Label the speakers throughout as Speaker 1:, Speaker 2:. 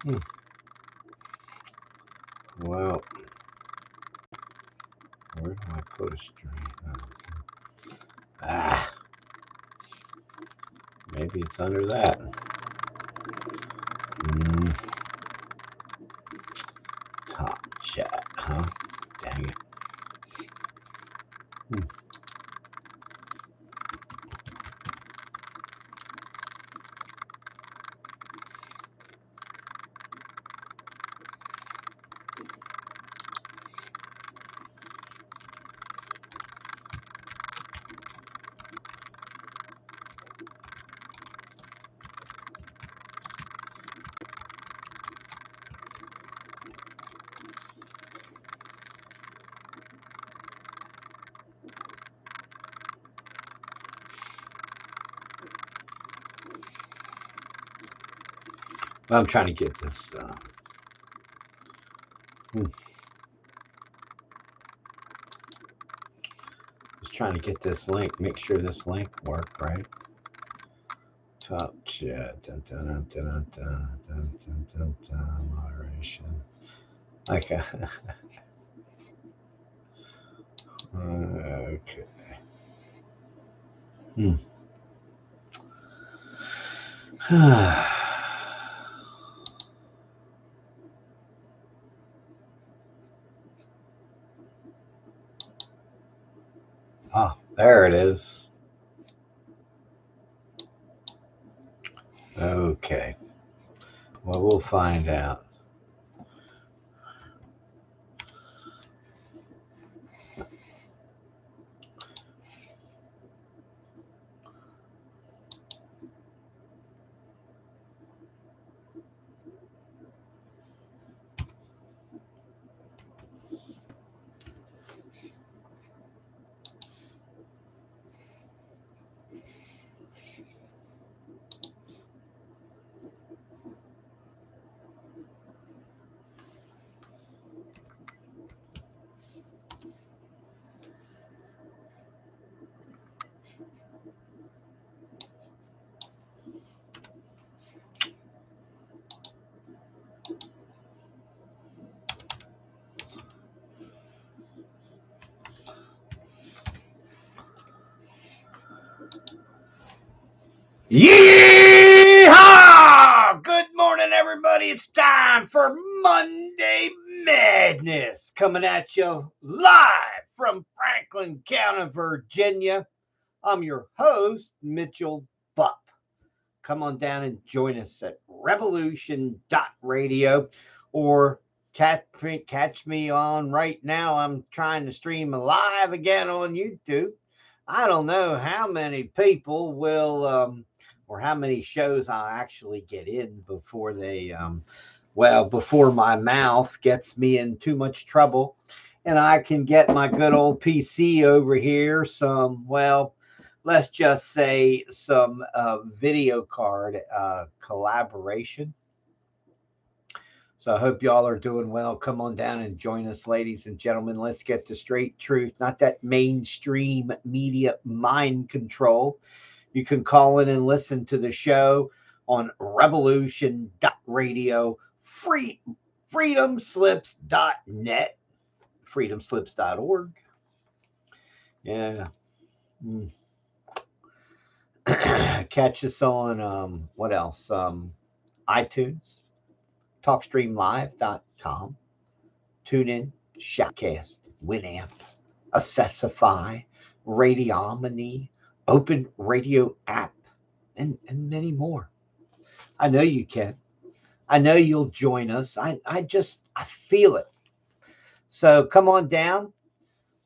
Speaker 1: Hmm. Well, where do I put a stream? Ah, maybe it's under that. Mm, top chat, huh? Dang it. Hmm. Well, I'm trying to get this. Hmm. Just trying to get this link. Make sure this link work right. Top chat. Dun, dun, dun, dun, dun, dun, dun, dun, dun, moderation. Okay. Okay. Hmm. Ah, there it is. Okay. Well, we'll find out. Yeehaw! Good morning, everybody. It's time for Monday Madness coming at you live from Franklin County, Virginia. I'm your host, Mitchell Buck. Come on down and join us at revolution.radio or catch me on right now. I'm trying to stream live again on YouTube. I don't know how many people will or how many shows I'll actually get in before before my mouth gets me in too much trouble and I can get my good old PC over here let's just say some video card collaboration. So I hope y'all are doing well. Come on down and join us, ladies and gentlemen. Let's get to straight truth, not that mainstream media mind control. You can call in and listen to the show on revolution.radio, freedomslips.net, freedomslips.org. Yeah. Mm. Catch us on what else? iTunes, talkstreamlive.com, TuneIn, Shoutcast, Winamp, Accessify, Radiomony, Open Radio app, and many more. I know you can. I know you'll join us. I feel it. So come on down.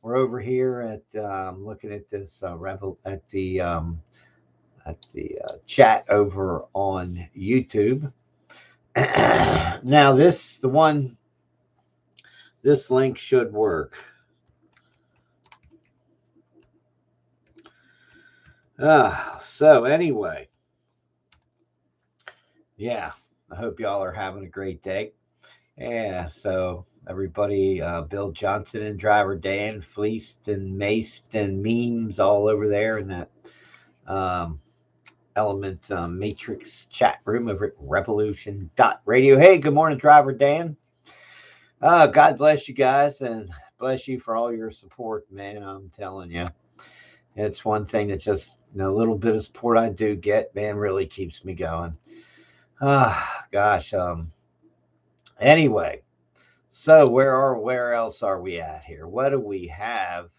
Speaker 1: We're over here at looking at this revel at the chat over on YouTube. Now this link should work. So anyway, yeah, I hope y'all are having a great day. Yeah, so everybody, Bill Johnson and Driver Dan, fleeced and maced and memes all over there, and that um, Element Matrix chat room over at revolution.radio. Hey, good morning, driver Dan. God bless you guys and bless you for all your support, man. I'm telling you, it's one thing that just a little bit of support I do get, man, really keeps me going. Gosh. Anyway, so where else are we at here? What do we have?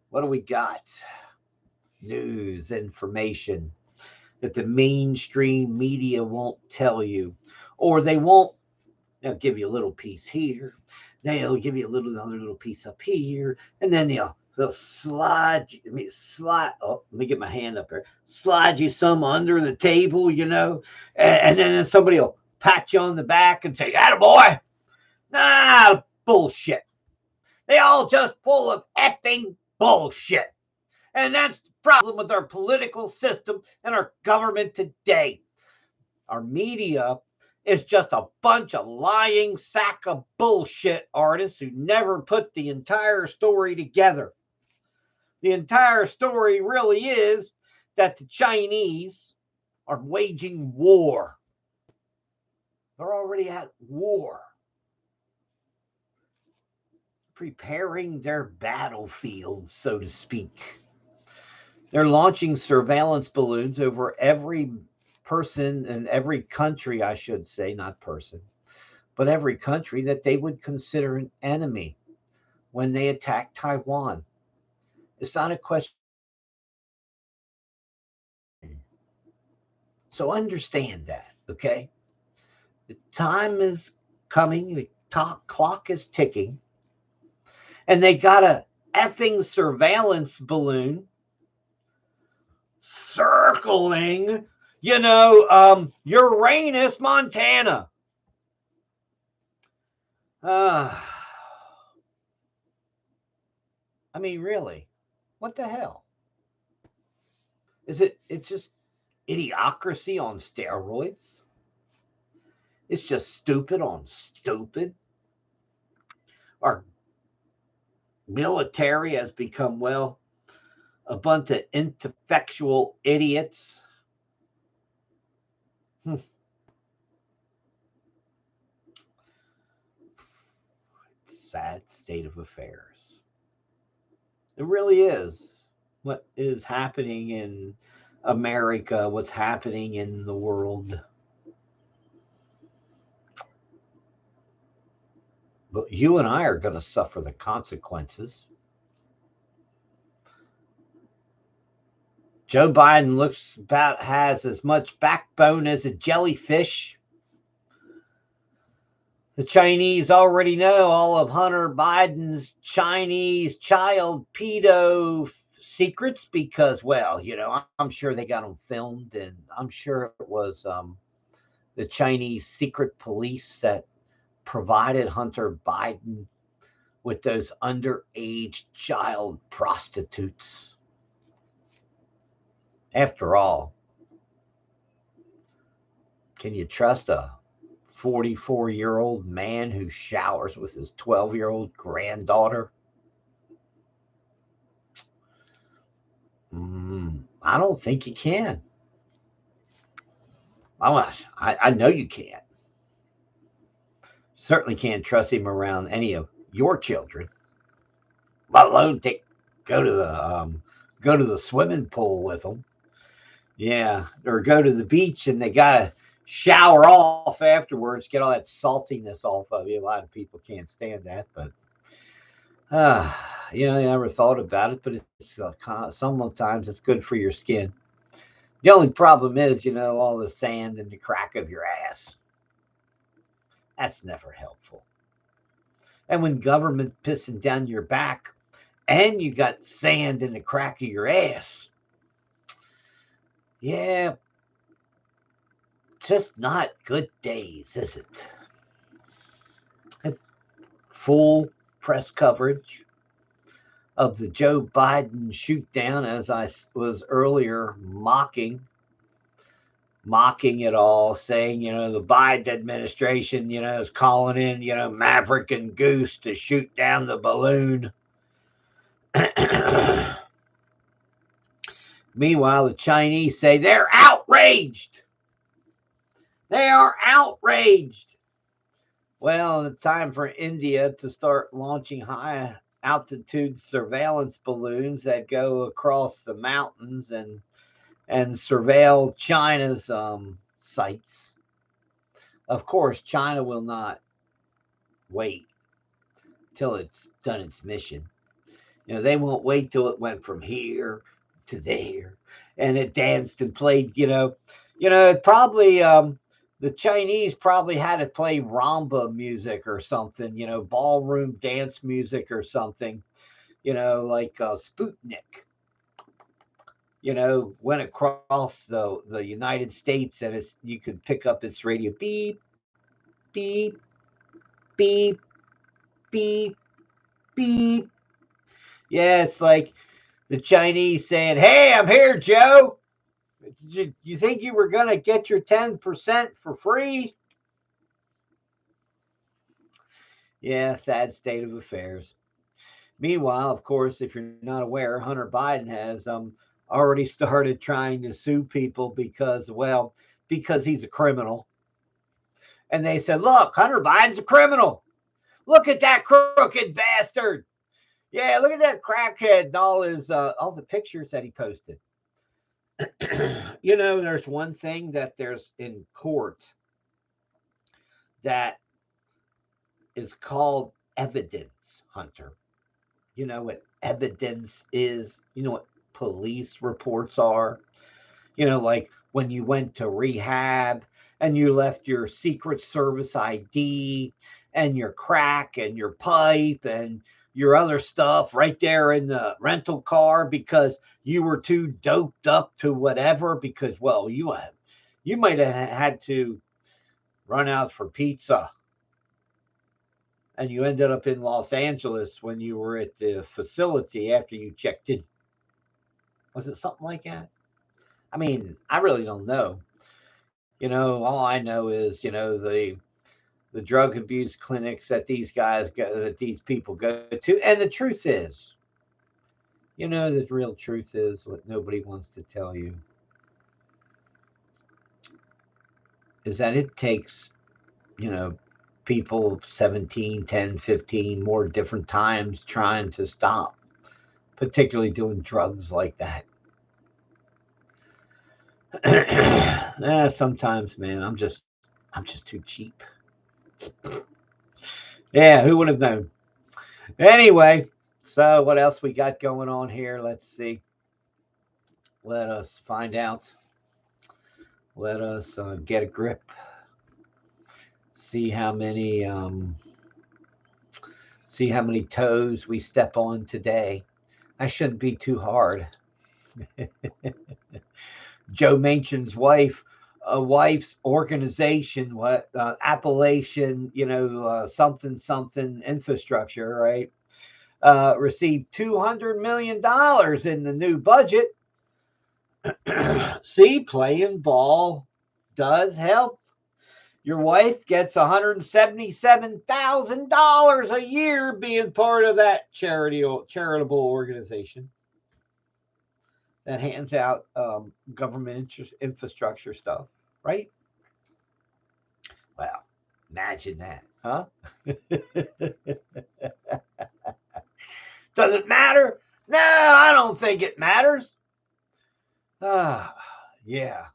Speaker 1: What do we got? News, information that the mainstream media won't tell you, or they won't. They'll give you a little piece here, they'll give you another little piece up here, and then they'll slide. Oh, let me get my hand up there. Slide you some under the table, and then somebody will pat you on the back and say, "Attaboy." Nah, bullshit. They all just full of effing bullshit. And that's the problem with our political system and our government today. Our media is just a bunch of lying sack of bullshit artists who never put the entire story together. The entire story really is that the Chinese are waging war. They're already at war, preparing their battlefields, so to speak. They're launching surveillance balloons over every person in every country, I should say, not person, but every country that they would consider an enemy when they attack Taiwan. It's not a question. So understand that, okay? The time is coming, the clock is ticking, and they got a effing surveillance balloon circling, Uranus, Montana. I mean, really, what the hell? It's just idiocracy on steroids? It's just stupid on stupid? Our military has become, well, a bunch of intellectual idiots. Sad state of affairs. It really is. What is happening in America, what's happening in the world. But you and I are going to suffer the consequences. Joe Biden has as much backbone as a jellyfish. The Chinese already know all of Hunter Biden's Chinese child pedo secrets because, well, I'm sure they got them filmed, and I'm sure it was the Chinese secret police that provided Hunter Biden with those underage child prostitutes. After all, can you trust a 44-year-old man who showers with his 12-year-old granddaughter? I don't think you can. I know you can't. Certainly can't trust him around any of your children, let alone go to the swimming pool with them. Yeah, or go to the beach and they gotta shower off afterwards, get all that saltiness off of you. A lot of people can't stand that, but I never thought about it. But it's sometimes it's good for your skin. The only problem is, all the sand in the crack of your ass. That's never helpful. And when government pissing down your back and you got sand in the crack of your ass, yeah, just not good days, is it? Full press coverage of the Joe Biden shoot down, as I was earlier mocking it all, saying, the Biden administration, is calling in, Maverick and Goose to shoot down the balloon. Meanwhile, the Chinese say they're outraged. They are outraged. Well, it's time for India to start launching high altitude surveillance balloons that go across the mountains and surveil China's sites. Of course, China will not wait till it's done its mission. They won't wait till it went from here to there and it danced and played, it probably the Chinese probably had to play rumba music or something, ballroom dance music or something, like Sputnik, went across the United States and you could pick up its radio beep, beep, beep, beep, beep. Yeah, it's like the Chinese saying, "Hey, I'm here, Joe. You think you were going to get your 10% for free?" Yeah, sad state of affairs. Meanwhile, of course, if you're not aware, Hunter Biden has already started trying to sue people because he's a criminal. And they said, "Look, Hunter Biden's a criminal. Look at that crooked bastard. Yeah, look at that crackhead and all the pictures that he posted." There's one thing that there's in court that is called evidence, Hunter. You know what evidence is? You know what police reports are? Like when you went to rehab and you left your Secret Service ID and your crack and your pipe and your other stuff right there in the rental car because you were too doped up to whatever because, well, you might have had to run out for pizza and you ended up in Los Angeles when you were at the facility after you checked in. Was it something like that? I mean, I really don't know. All I know is, the drug abuse clinics that these people go to. And the truth is, the real truth is what nobody wants to tell you is that it takes, you know, people 17, 10, 15 more different times trying to stop, particularly doing drugs like that. Sometimes, man, I'm just too cheap. Yeah, who would have known? Anyway, so what else we got going on here? Let's see. Let us find out. Let us get a grip. See how many toes we step on today. That shouldn't be too hard. Joe Manchin's wife's organization, what Appalachian, something something infrastructure, right? Received $200 million in the new budget. See, playing ball does help. Your wife gets $177,000 a year being part of that charitable organization that hands out government infrastructure stuff, right? Well, imagine that, huh? Does it matter? No, I don't think it matters. Ah, yeah.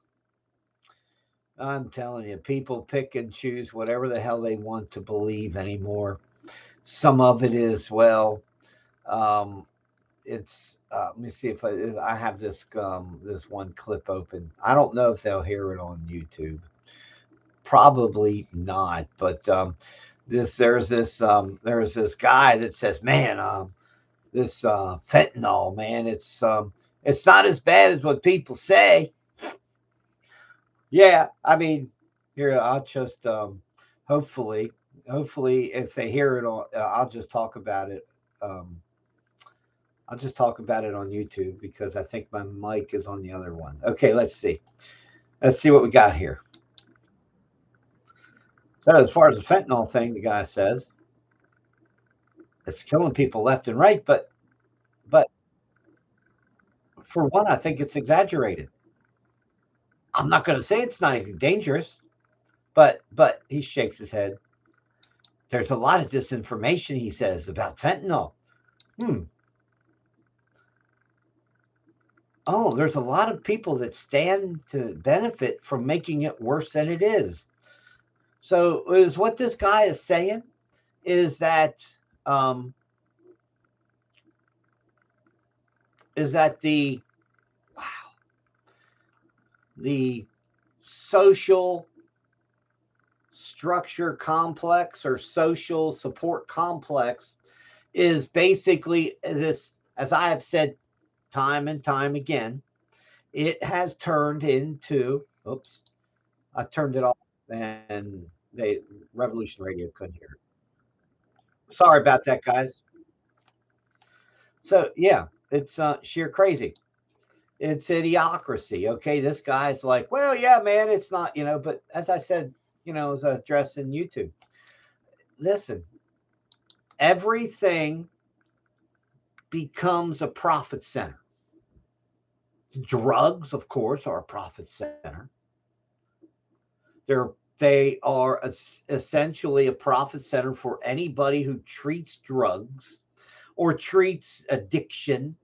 Speaker 1: I'm telling you, people pick and choose whatever the hell they want to believe anymore. Some of it is, well, um, it's let me see if I have this one clip open. I don't know if they'll hear it on YouTube. Probably not, but there's this guy that says, "Man, this fentanyl, man, it's not as bad as what people say." Yeah, I mean, here I'll just hopefully, hopefully, if they hear it on, I'll just talk about it. Um, I'll just talk about it on YouTube because I think my mic is on the other one. Okay, let's see. Let's see what we got here. So, as far as the fentanyl thing, the guy says it's killing people left and right, but For one, I think it's exaggerated. I'm not going to say it's not anything dangerous, but he shakes his head. There's a lot of disinformation, he says, about fentanyl. Hmm. Oh, there's a lot of people that stand to benefit from making it worse than it is. So, is what this guy is saying is that um, the wow, the social structure complex or social support complex is basically this, as I have said time and time again, it has turned into, oops, I turned it off and they Revolution Radio couldn't hear it. Sorry about that, guys. So yeah, it's sheer crazy. It's idiocracy. Okay, this guy's like, well, yeah, man, it's not, but as I said, as I addressed in YouTube, listen, everything becomes a profit center. Drugs, of course, are a profit center. They are essentially a profit center for anybody who treats drugs or treats addiction.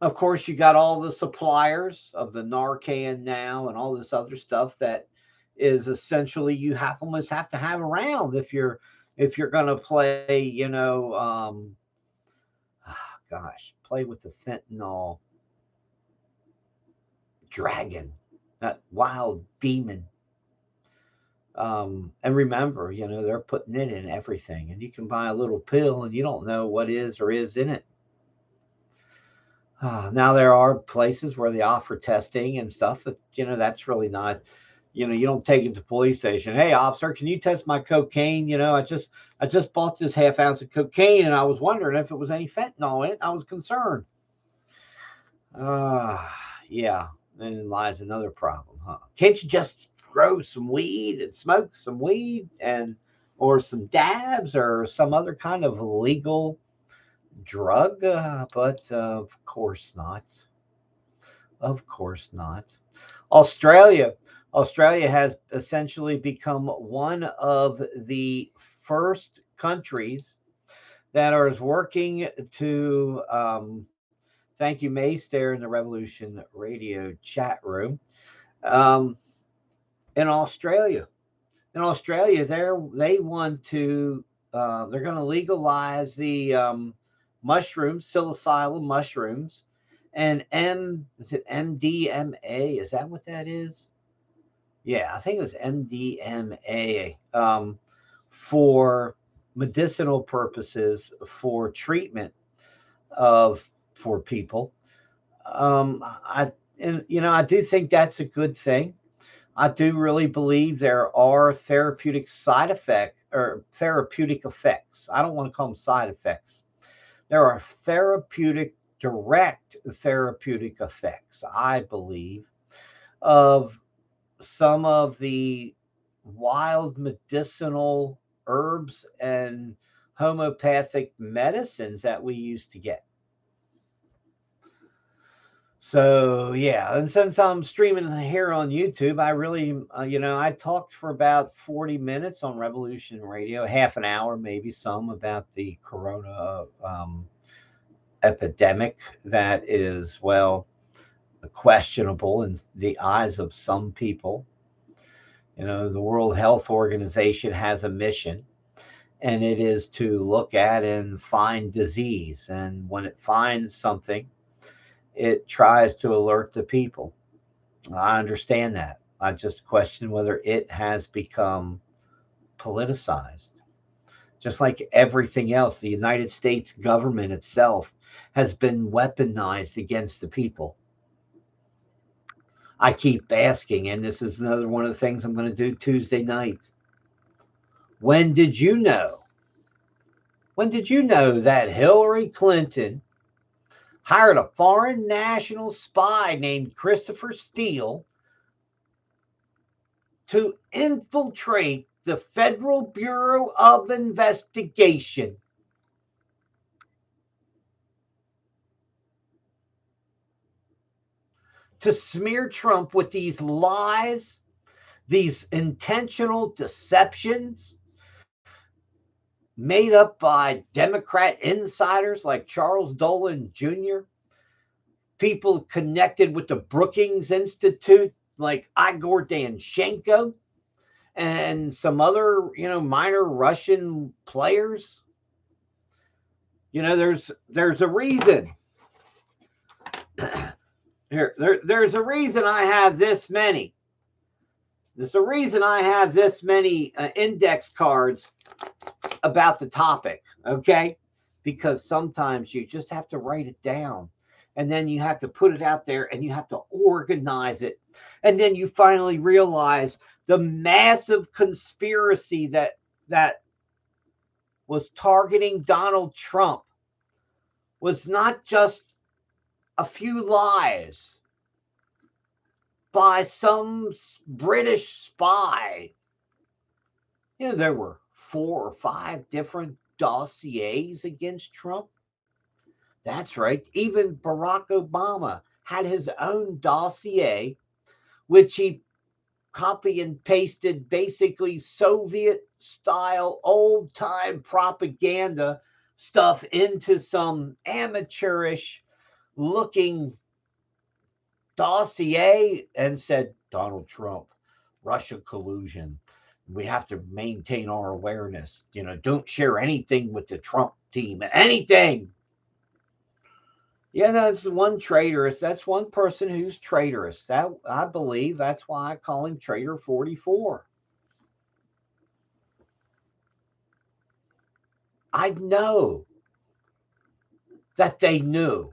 Speaker 1: Of course, you got all the suppliers of the Narcan now and all this other stuff that is essentially you almost have to have around if you're going to play, gosh, play with the fentanyl dragon, that wild demon. And remember, they're putting it in everything, and you can buy a little pill and you don't know what is or is in it. Now there are places where they offer testing and stuff, but that's really not. You don't take it to the police station. Hey, officer, can you test my cocaine? I just bought this half ounce of cocaine, and I was wondering if it was any fentanyl in it. I was concerned. Uh, yeah, then lies another problem, huh? Can't you just grow some weed and smoke some weed or some dabs or some other kind of legal drug? But of course not. Of course not. Australia. Australia has essentially become one of the first countries that are working to. Thank you, Mace, there in the Revolution Radio chat room. Um, in Australia, they want to. They're going to legalize the mushrooms, psilocybin mushrooms, and is it MDMA? Is that what that is? Yeah, I think it was MDMA for medicinal purposes for treatment of for people. I and I do think that's a good thing. I do really believe there are therapeutic side effects or therapeutic effects. I don't want to call them side effects. There are direct therapeutic effects, I believe, of some of the wild medicinal herbs and homeopathic medicines that we used to get. So yeah, and since I'm streaming here on YouTube, I really, I talked for about 40 minutes on Revolution Radio, half an hour, maybe some about the Corona epidemic that is, well, questionable in the eyes of some people. The World Health Organization has a mission, and it is to look at and find disease. And when it finds something, it tries to alert the people. I understand that. I just question whether it has become politicized. Just like everything else, the United States government itself has been weaponized against the people. I keep asking, and this is another one of the things I'm going to do Tuesday night. When did you know? When did you know that Hillary Clinton hired a foreign national spy named Christopher Steele to infiltrate the Federal Bureau of Investigation? to smear Trump with these lies, these intentional deceptions made up by Democrat insiders like Charles Dolan Jr., people connected with the Brookings Institute like Igor Danchenko and some other, minor Russian players. There's a reason. There's a reason I have this many. There's a reason I have this many index cards about the topic, okay? Because sometimes you just have to write it down, and then you have to put it out there, and you have to organize it. And then you finally realize the massive conspiracy that was targeting Donald Trump was not just a few lies by some British spy. There were 4 or 5 different dossiers against Trump. That's right. Even Barack Obama had his own dossier, which he copy and pasted basically Soviet style old time propaganda stuff into some amateurish looking dossier and said, Donald Trump, Russia collusion. We have to maintain our awareness. Don't share anything with the Trump team, anything. That's one traitorous. That's one person who's traitorous. That I believe that's why I call him Traitor 44. I know that they knew.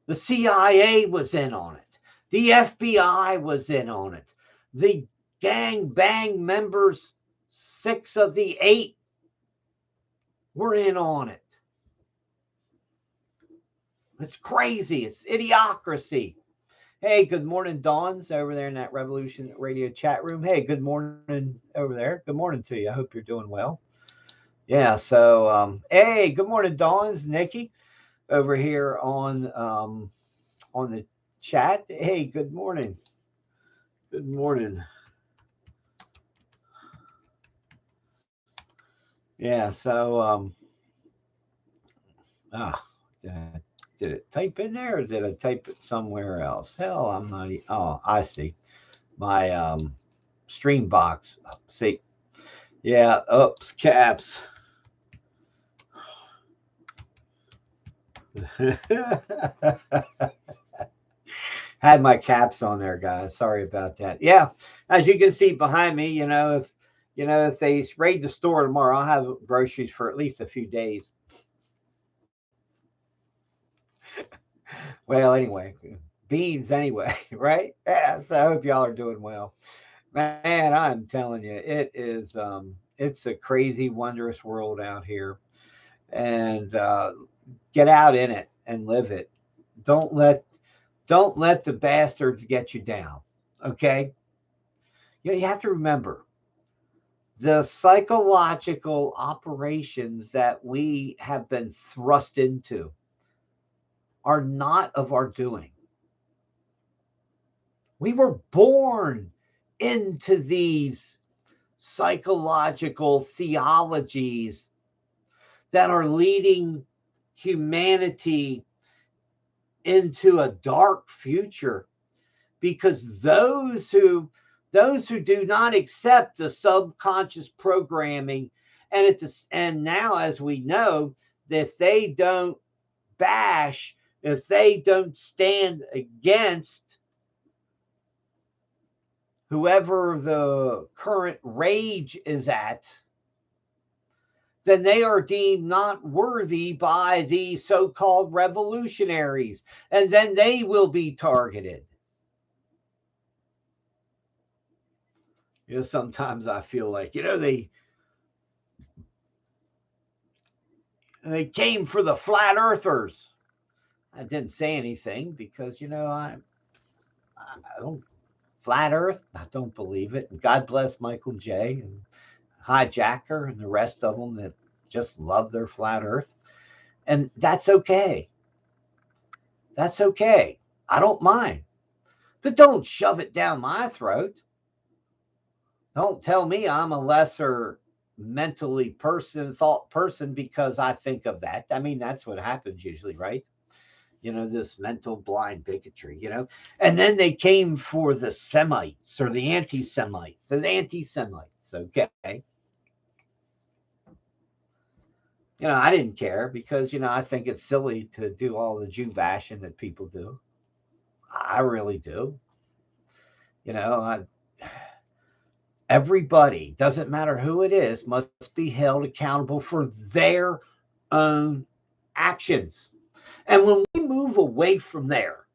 Speaker 1: The CIA was in on it. The FBI was in on it. The gang bang members, 6 of the 8 were in on it. It's crazy. It's idiocracy. Hey, good morning, Dawn's over there in that Revolution Radio chat room. Hey, good morning over there. Good morning to you. I hope you're doing well. Yeah, so hey, good morning, Dawn's Nikki over here on the chat. Hey, good morning. Good morning. Yeah, so did it type in there or did I type it somewhere else? Hell, I'm not. Oh, I see. My stream box. See. Yeah. Oops. Caps. Had my caps on there, guys. Sorry about that. Yeah, as you can see behind me, if they raid the store tomorrow, I'll have groceries for at least a few days. Well, anyway, beans anyway, right? Yeah. So I hope y'all are doing well. Man, I'm telling you, it's a crazy, wondrous world out here, and get out in it and live it. Don't let the bastards get you down. Okay, you have to remember the psychological operations that we have been thrust into are not of our doing. We were born into these psychological theologies that are leading humanity into a dark future, because those who do not accept the subconscious programming, and now, as we know, that if they don't bash, if they don't stand against whoever the current rage is at, then they are deemed not worthy by the so-called revolutionaries, and then they will be targeted. Sometimes I feel like, they came for the flat earthers. I didn't say anything because, I don't flat earth. I don't believe it. And God bless Michael J. and Hijacker and the rest of them that just love their flat earth. And that's okay. That's okay. I don't mind, but don't shove it down my throat. Don't tell me I'm a lesser thought person because I think of that. I mean, that's what happens usually, right? This mental blind bigotry, And then they came for the Semites or the anti Semites, okay? I didn't care because, I think it's silly to do all the Jew bashing that people do. I really do. I, everybody, doesn't matter who it is, must be held accountable for their own actions. And when we move away from there,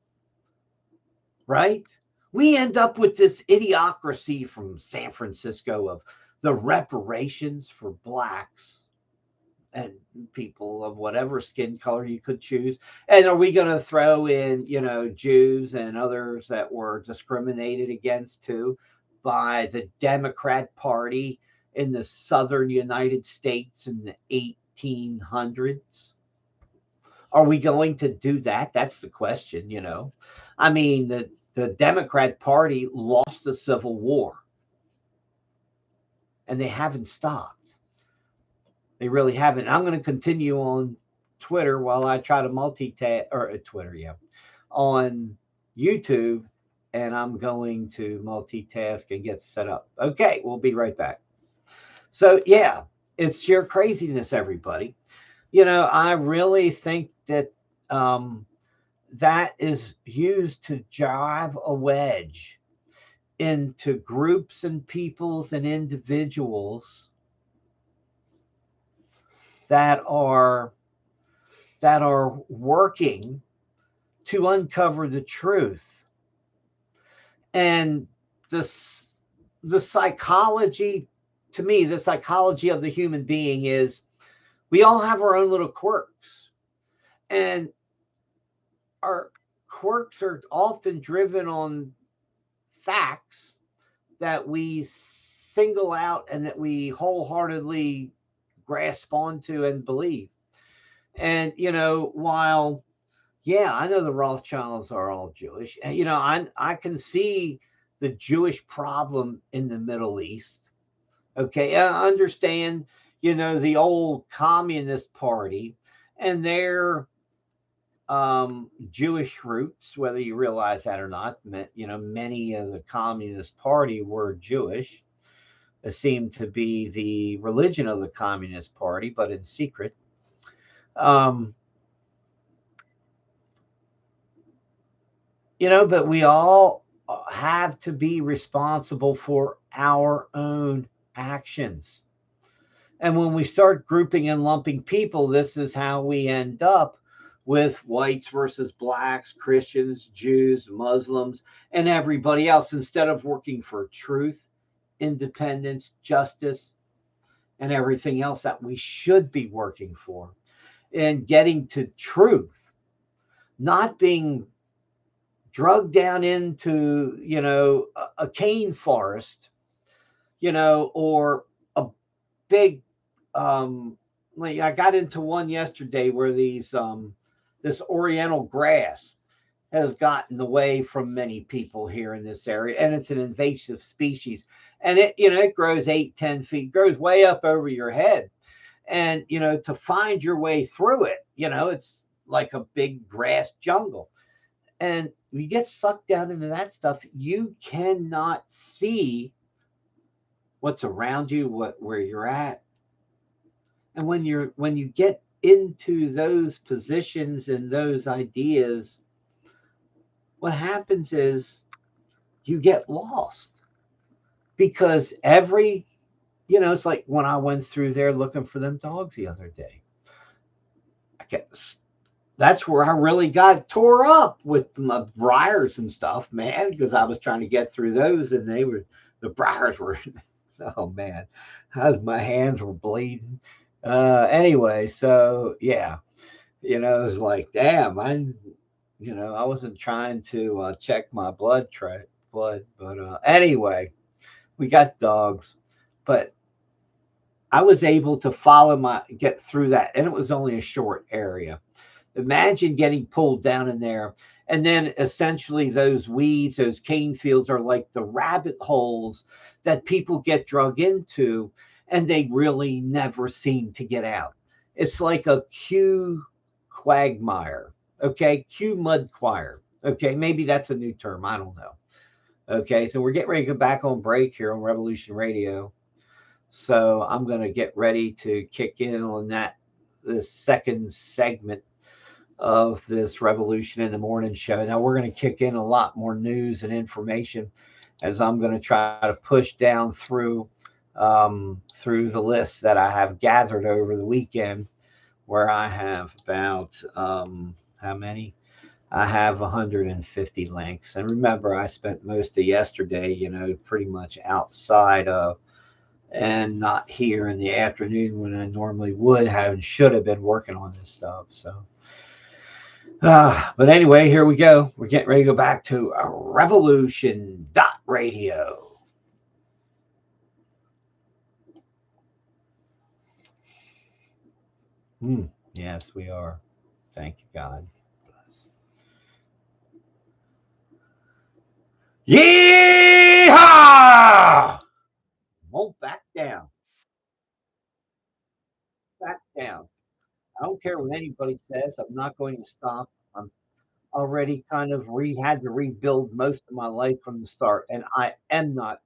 Speaker 1: right, we end up with this idiocracy from San Francisco of the reparations for blacks and people of whatever skin color you could choose. And are we going to throw in, Jews and others that were discriminated against too by the Democrat Party in the southern United States in the 1800s? Are we going to do that? That's the question. I mean, the Democrat Party lost the Civil War and they haven't stopped. They really haven't. I'm going to continue on Twitter while I try to multitask, or Twitter, yeah, on YouTube, and I'm going to multitask and get set up. Okay, we'll be right back. So, yeah, it's sheer craziness, everybody. I really think that that is used to drive a wedge into groups and peoples and individuals that are working to uncover the truth. And the psychology, to me, the psychology of the human being is we all have our own little quirks. And our quirks are often driven on facts that we single out and that we wholeheartedly grasp onto and believe. And, while, yeah, I know the Rothschilds are all Jewish, and, I can see the Jewish problem in the Middle East. Okay. I understand, the old Communist Party and their Jewish roots, whether you realize that or not. Many of the Communist Party were Jewish. It seemed to be the religion of the Communist Party, but in secret. But we all have to be responsible for our own actions. And when we start grouping and lumping people, this is how we end up with whites versus blacks, Christians, Jews, Muslims, and everybody else, instead of working for truth, independence, justice, and everything else that we should be working for, and getting to truth, not being drugged down into, a cane forest, or a big, like I got into one yesterday where this oriental grass has gotten away from many people here in this area, and it's an invasive species. And it grows 8-10 feet, grows way up over your head. And, to find your way through it, it's like a big grass jungle. And you get sucked down into that stuff, you cannot see what's around you, where you're at. And when you get into those positions and those ideas, what happens is you get lost, because it's like when I went through there looking for them dogs the other day. That's where I really got tore up with my briars and stuff, man, because I was trying to get through those, and the briars were, oh man, my hands were bleeding. Anyway, so yeah, it was like, damn, I wasn't trying to check my blood, but anyway, we got dogs, but I was able to get through that, and it was only a short area. Imagine getting pulled down in there. And then essentially those weeds, those cane fields are like the rabbit holes that people get drug into and they really never seem to get out. It's like a Q quagmire. Okay. Q mud choir. Okay. Maybe that's a new term. I don't know. Okay. So we're getting ready to go back on break here on Revolution Radio. So I'm going to get ready to kick in on this second segment of this Revolution in the Morning show. Now we're going to kick in a lot more news and information as I'm going to try to push down through the list that I have gathered over the weekend, where I have about how many? I have 150 links. And remember, I spent most of yesterday, pretty much outside of and not here in the afternoon when I normally would have and should have been working on this stuff. So, but anyway, here we go. We're getting ready to go back to Revolution Radio. Yes, we are. Thank you, God. Yeehaw! Won't back down. Back down. I don't care what anybody says. I'm not going to stop. I'm already kind of had to rebuild most of my life from the start, and I am not.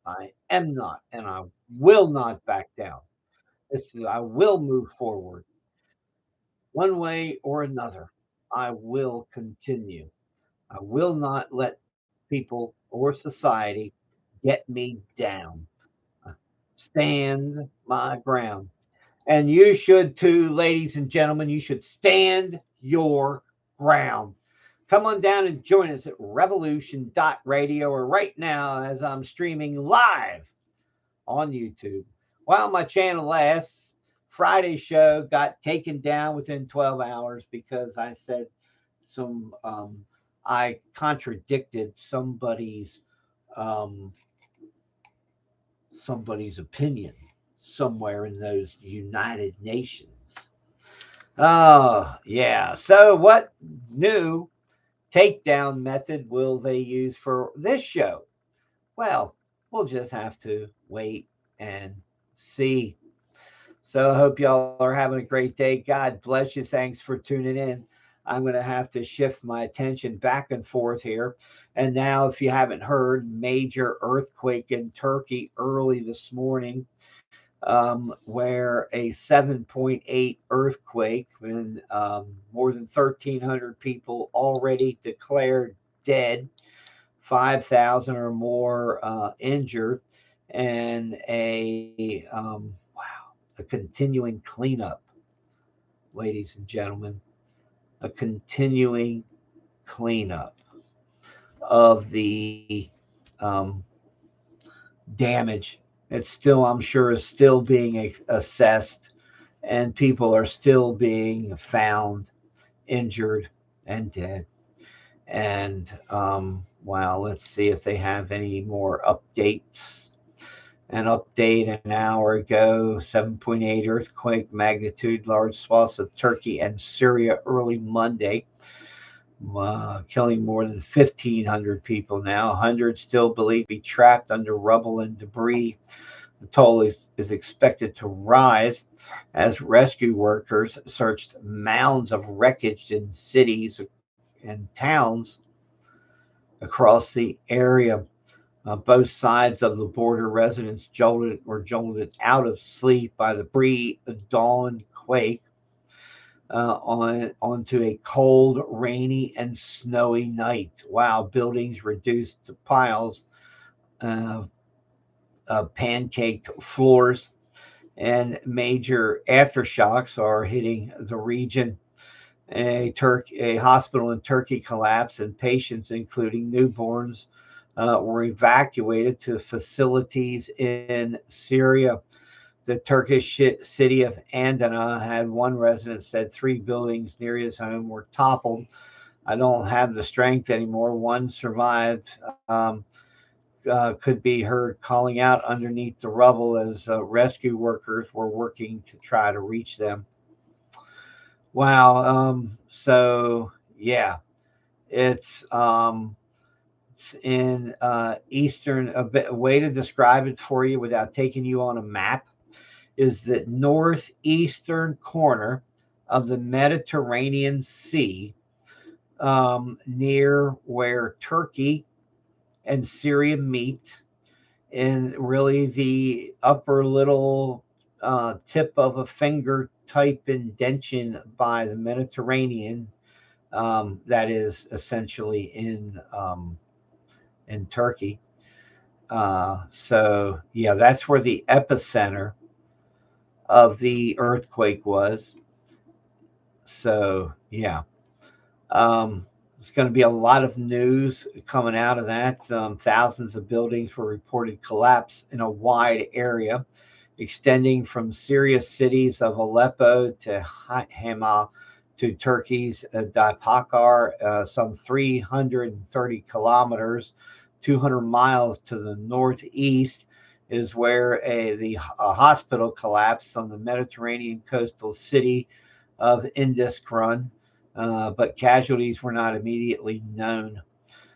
Speaker 1: I am not, and I will not back down. I will move forward one way or another. I will continue. I will not let people or society get me down. Stand my ground. And you should too, ladies and gentlemen. You should stand your ground. Come on down and join us at revolution.radio or right now as I'm streaming live on YouTube. While my channel lasts, Friday's show got taken down within 12 hours because I said I contradicted um, somebody's opinion somewhere in those United Nations. Oh, yeah. So, what new takedown method will they use for this show? Well, we'll just have to wait and see. So, I hope y'all are having a great day. God bless you. Thanks for tuning in. I'm going to have to shift my attention back and forth here. And now, if you haven't heard, major earthquake in Turkey early this morning, where a 7.8 earthquake and more than 1,300 people already declared dead, 5,000 or more injured, and a continuing cleanup, ladies and gentlemen, a continuing cleanup of the um, damage. It's still, I'm sure, is still being assessed, and people are still being found injured and dead. And well, let's see if they have any more updates. An update an hour ago: 7.8 earthquake magnitude, large swaths of Turkey and Syria early Monday, killing more than 1,500 people now. 100 still believed to be trapped under rubble and debris. The toll is expected to rise as rescue workers searched mounds of wreckage in cities and towns across the area. Both sides of the border, residents jolted out of sleep by the pre-dawn quake onto a cold, rainy, and snowy night. Wow, buildings reduced to piles, uh, pancaked floors, and major aftershocks are hitting the region. A hospital in Turkey collapsed, and patients, including newborns, were evacuated to facilities in Syria. The Turkish city of Adana had one resident said 3 buildings near his home were toppled. I don't have the strength anymore. One survived. Could be heard calling out underneath the rubble as rescue workers were working to try to reach them. Wow. So yeah, it's it's in eastern. A way to describe it for you without taking you on a map is the northeastern corner of the Mediterranean Sea, near where Turkey and Syria meet, in really the upper little tip of a finger type indention by the Mediterranean, that is essentially in Turkey. So yeah, that's where the epicenter of the earthquake was. So yeah, there's going to be a lot of news coming out of that. Thousands of buildings were reported collapse in a wide area, extending from Syria's cities of Aleppo to Hama to Turkey's Diyarbakir, some 330 kilometers, 200 miles to the northeast. Is where a hospital collapsed on the Mediterranean coastal city of Induskrun, but casualties were not immediately known.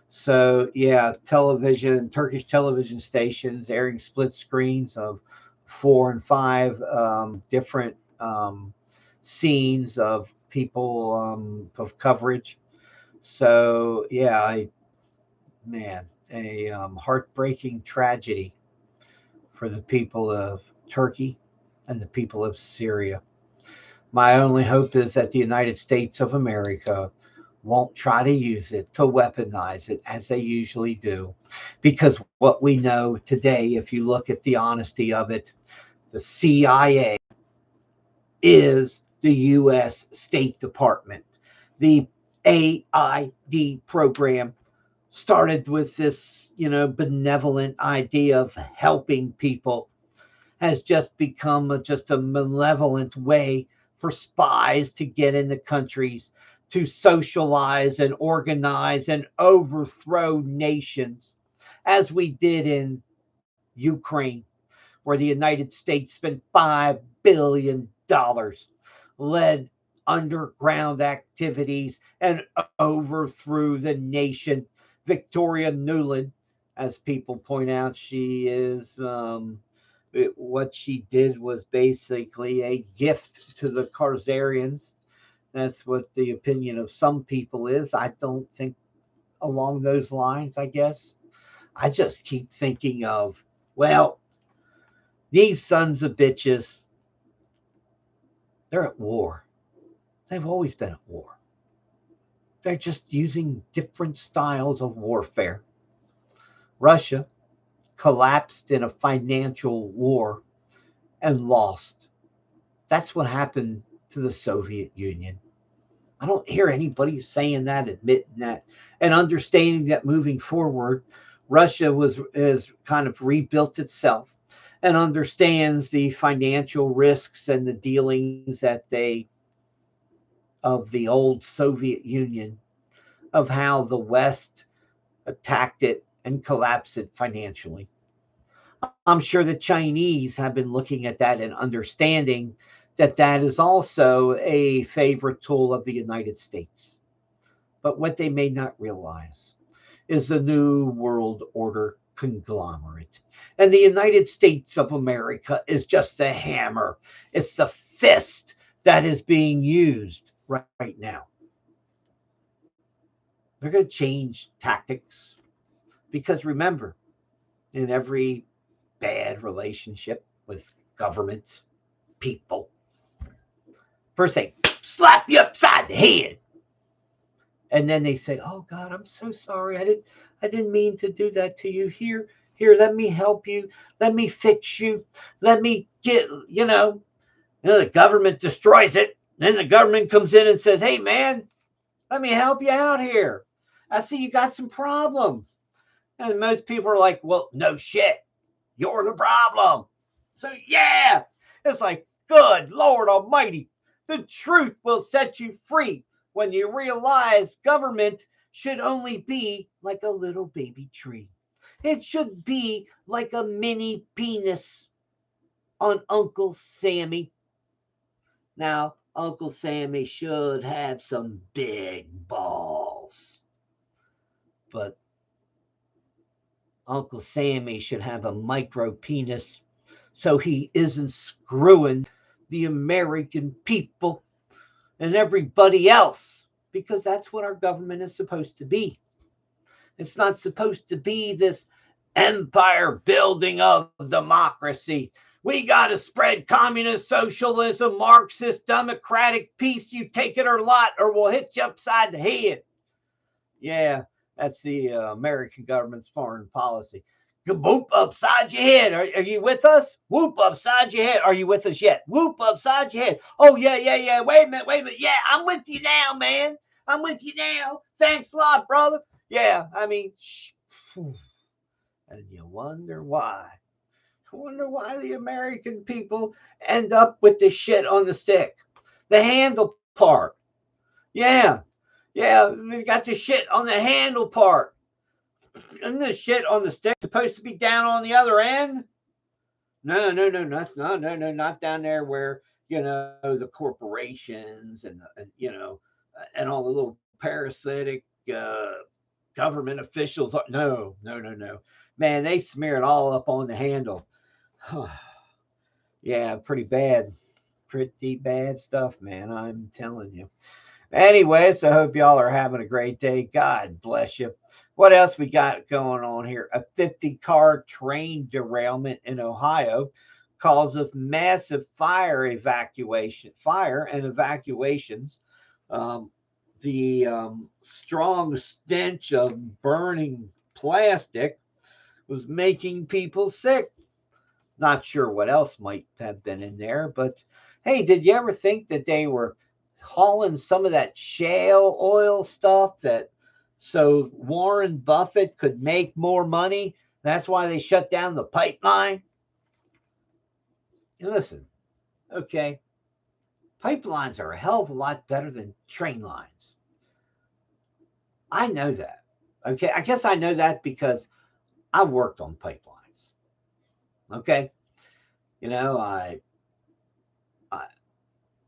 Speaker 1: So yeah, Turkish television stations airing split screens of 4 and 5 different scenes of people, of coverage. So yeah, man, a heartbreaking tragedy for the people of Turkey and the people of Syria. My only hope is that the United States of America won't try to use it to weaponize it as they usually do. Because what we know today, if you look at the honesty of it, the CIA is the U.S. State Department. The AID program started with this, benevolent idea of helping people, has just become just a malevolent way for spies to get into countries, to socialize and organize and overthrow nations, as we did in Ukraine, where the United States spent $5 billion, led underground activities, and overthrew the nation. Victoria Nuland, as people point out, she is what she did was basically a gift to the Khazarians. That's what the opinion of some people is. I don't think along those lines, I guess. I just keep thinking of, well, these sons of bitches, they're at war. They've always been at war. They're just using different styles of warfare. Russia collapsed in a financial war and lost. That's what happened to the Soviet Union. I don't hear anybody saying that, admitting that, and understanding that moving forward, Russia was has kind of rebuilt itself and understands the financial risks and the dealings that they of the old Soviet Union, of how the West attacked it and collapsed it financially. I'm sure the Chinese have been looking at that and understanding that that is also a favorite tool of the United States. But what they may not realize is the New World Order conglomerate. And the United States of America is just the hammer, it's the fist that is being used right now. They're going to change tactics because remember, in every bad relationship with government people, first they slap you upside the head, and then they say, "Oh God, I'm so sorry. I didn't mean to do that to you. Here, let me help you. Let me fix you. Let me get, the government destroys it. Then the government comes in and says, "Hey man, let me help you out here. I see you got some problems." And most people are like, "Well, no shit. You're the problem." So yeah, it's like, good Lord Almighty, the truth will set you free when you realize government should only be like a little baby tree. It should be like a mini penis on Uncle Sammy. Now, Uncle Sammy should have some big balls. But Uncle Sammy should have a micro penis so he isn't screwing the American people and everybody else, because that's what our government is supposed to be. It's not supposed to be this empire building of democracy. We got to spread communist, socialism, Marxist, democratic peace. You take it or not, or we'll hit you upside the head. Yeah, that's the American government's foreign policy. Whoop upside your head. Are you with us? Whoop upside your head. Are you with us yet? Whoop upside your head. Oh, yeah. Wait a minute. Yeah, I'm with you now, man. I'm with you now. Thanks a lot, brother. Yeah, I mean, and you wonder why. I wonder why the American people end up with the shit on the stick, the handle part. Yeah, yeah, they got the shit on the handle part. Isn't the shit on the stick supposed to be down on the other end? No, not down there where the corporations and all the little parasitic government officials are. No. Man, they smear it all up on the handle. Yeah, pretty bad stuff, man. I'm telling you. Anyways, I hope y'all are having a great day. God bless you. What else we got going on here? A 50-car train derailment in Ohio causes massive fire and evacuations. Um, the strong stench of burning plastic was making people sick. Not sure what else might have been in there, but hey, did you ever think that they were hauling some of that shale oil stuff that so Warren Buffett could make more money? That's why they shut down the pipeline. And listen, okay, pipelines are a hell of a lot better than train lines. I know that. Okay, I guess I know that because I worked on pipelines. Okay, I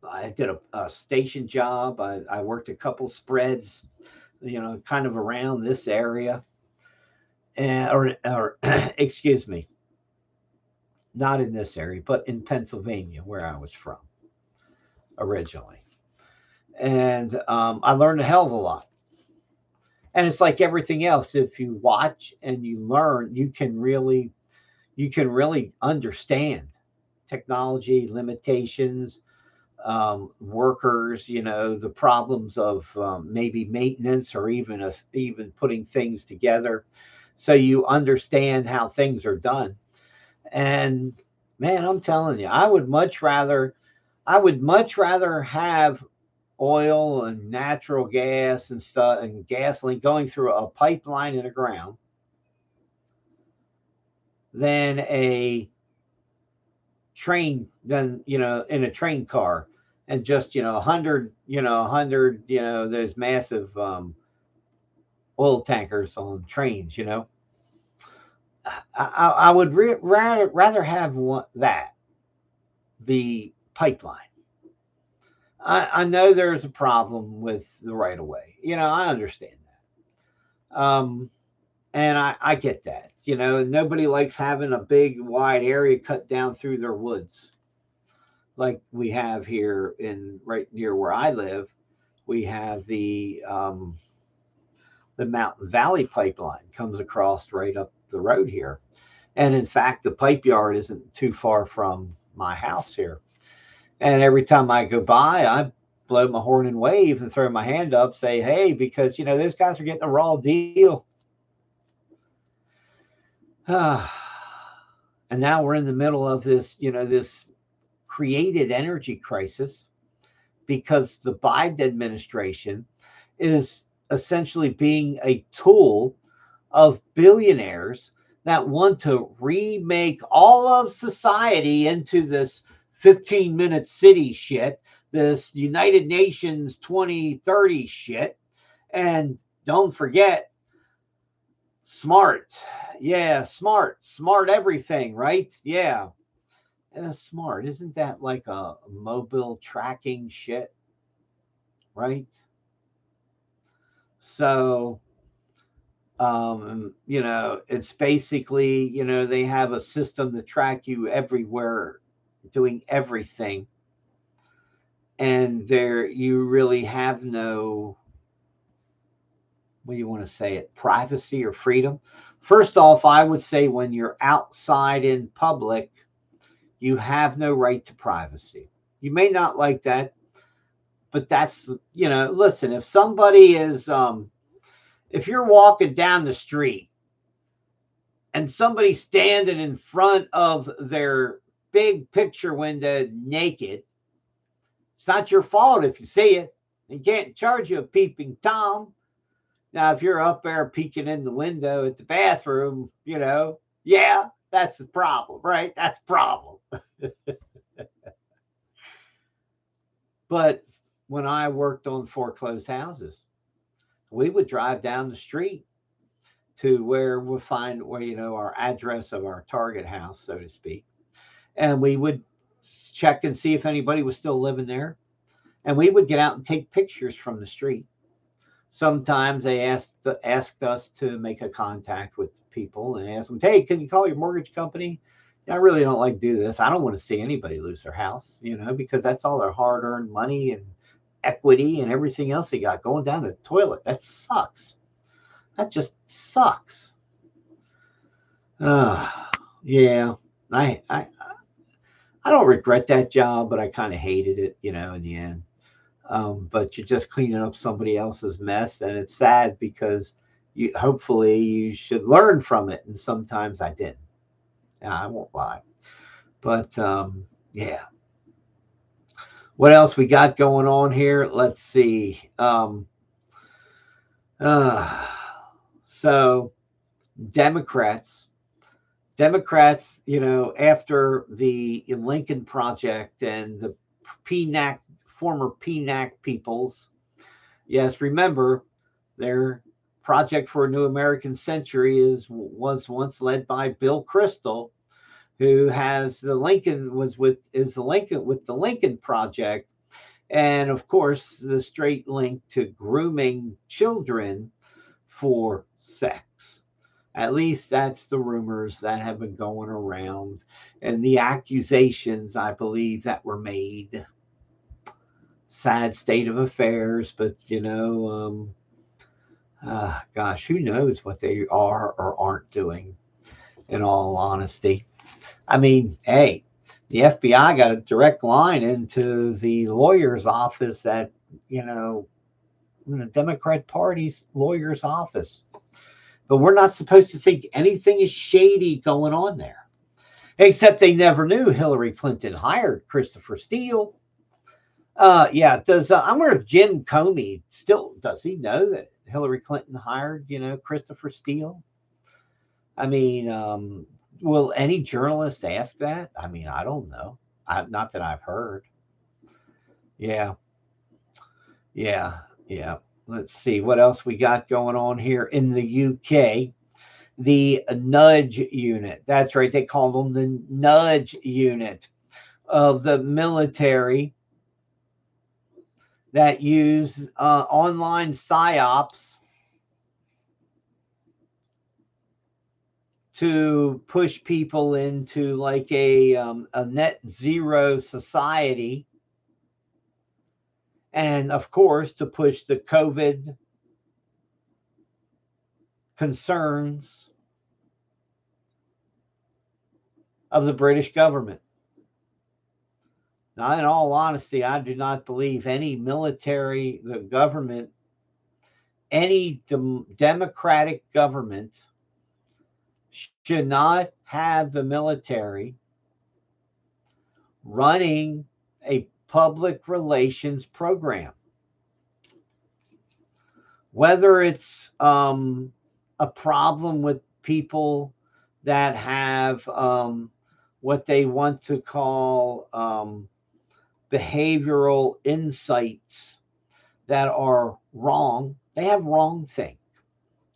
Speaker 1: I did a station job. I worked a couple spreads, kind of around this area, or excuse me, not in this area, but in Pennsylvania, where I was from originally. And I learned a hell of a lot. And it's like everything else. If you watch and you learn, you can really understand technology limitations, workers, the problems of maybe maintenance or even putting things together, so you understand how things are done. And man, I'm telling you, I would much rather have oil and natural gas and stuff and gasoline going through a pipeline in the ground than a train than in a train car, and just 100 those massive oil tankers on trains. I would rather have that, the pipeline. I know there's a problem with the right of way. I understand that. And I get that. Nobody likes having a big wide area cut down through their woods like we have here in right near where I live. We have the Mountain Valley pipeline comes across right up the road here. And in fact, the pipe yard isn't too far from my house here. And every time I go by, I blow my horn and wave and throw my hand up, say, hey, because, those guys are getting a raw deal. And now we're in the middle of this created energy crisis because the Biden administration is essentially being a tool of billionaires that want to remake all of society into this 15-minute city shit, this United Nations 2030 shit. And don't forget, smart. Yeah, smart everything, right? Yeah. And that's smart. Isn't that like a mobile tracking shit, right? So, it's basically, they have a system to track you everywhere, doing everything. And there, you really have no, what do you want to say it, privacy or freedom. First off, I would say when you're outside in public, you have no right to privacy. You may not like that, but that's, listen, if somebody is, if you're walking down the street and somebody's standing in front of their big picture window naked, it's not your fault if you see it. They can't charge you a peeping Tom. Now, if you're up there peeking in the window at the bathroom, yeah, that's the problem, right? That's the problem. But when I worked on foreclosed houses, we would drive down the street to where we'll find where, our address of our target house, so to speak. And we would check and see if anybody was still living there. And we would get out and take pictures from the street. Sometimes they asked us to make a contact with people and ask them, "Hey, can you call your mortgage company? I really don't like to do this. I don't want to see anybody lose their house, because that's all their hard-earned money and equity and everything else they got going down the toilet. That sucks. That just sucks." Uh, yeah, I, I I don't regret that job, but I kind of hated it, in the end. But you're just cleaning up somebody else's mess, and it's sad because you hopefully you should learn from it, and sometimes I didn't. Yeah, I won't lie. But yeah, what else we got going on here? Let's see. Uh, so Democrats, after the Lincoln Project and the PNAC, former PNAC peoples, yes, remember their Project for a New American Century was once led by Bill Kristol, who has the Lincoln was with is the Lincoln with the Lincoln Project, and of course the straight link to grooming children for sex. At least that's the rumors that have been going around and the accusations, I believe, that were made. Sad state of affairs, but gosh, who knows what they are or aren't doing, in all honesty. I mean, hey, the FBI got a direct line into the lawyer's office at, you know, the Democrat Party's lawyer's office. But we're not supposed to think anything is shady going on there. Except they never knew Hillary Clinton hired Christopher Steele. Yeah, I wonder if Jim Comey still does he know that Hillary Clinton hired, Christopher Steele? I mean, will any journalist ask that? I mean, I don't know. Not that I've heard. Yeah, yeah, yeah. Let's see what else we got going on here in the UK. The nudge unit. That's right. They called them the nudge unit of the military that use online psyops to push people into like a net zero society, and of course to push the COVID concerns of the British government. Now, in all honesty, I do not believe any military, the government, any democratic government should not have the military running a public relations program. Whether it's a problem with people that have what they want to call behavioral insights that are wrong, they have wrong think.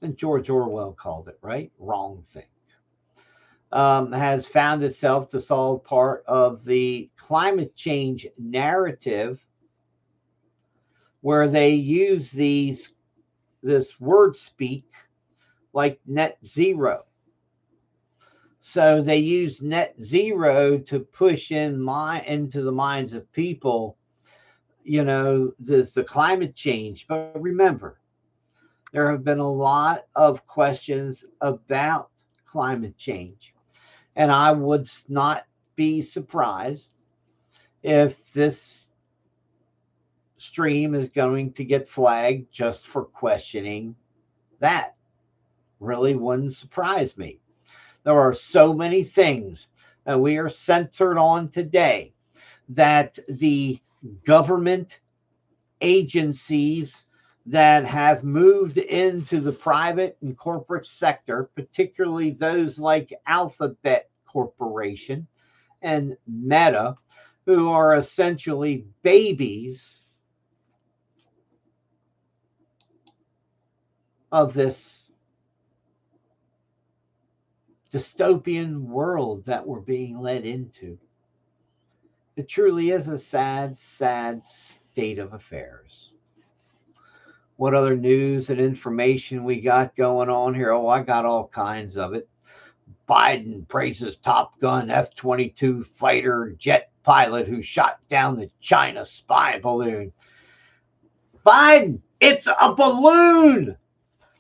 Speaker 1: And George Orwell called it, right? Wrong think. has found itself to solve part of the climate change narrative, where they use this word speak like net zero. So they use net zero to push into the minds of people, the climate change. But remember, there have been a lot of questions about climate change. And I would not be surprised if this stream is going to get flagged just for questioning that. Really wouldn't surprise me. There are so many things that we are censored on today that the government agencies that have moved into the private and corporate sector, particularly those like Alphabet Corporation and Meta, who are essentially babies of this dystopian world that we're being led into. It truly is a sad, sad state of affairs. What other news and information we got going on here? Oh, I got all kinds of it. Biden praises Top Gun F-22 fighter jet pilot who shot down the China spy balloon. Biden, it's a balloon.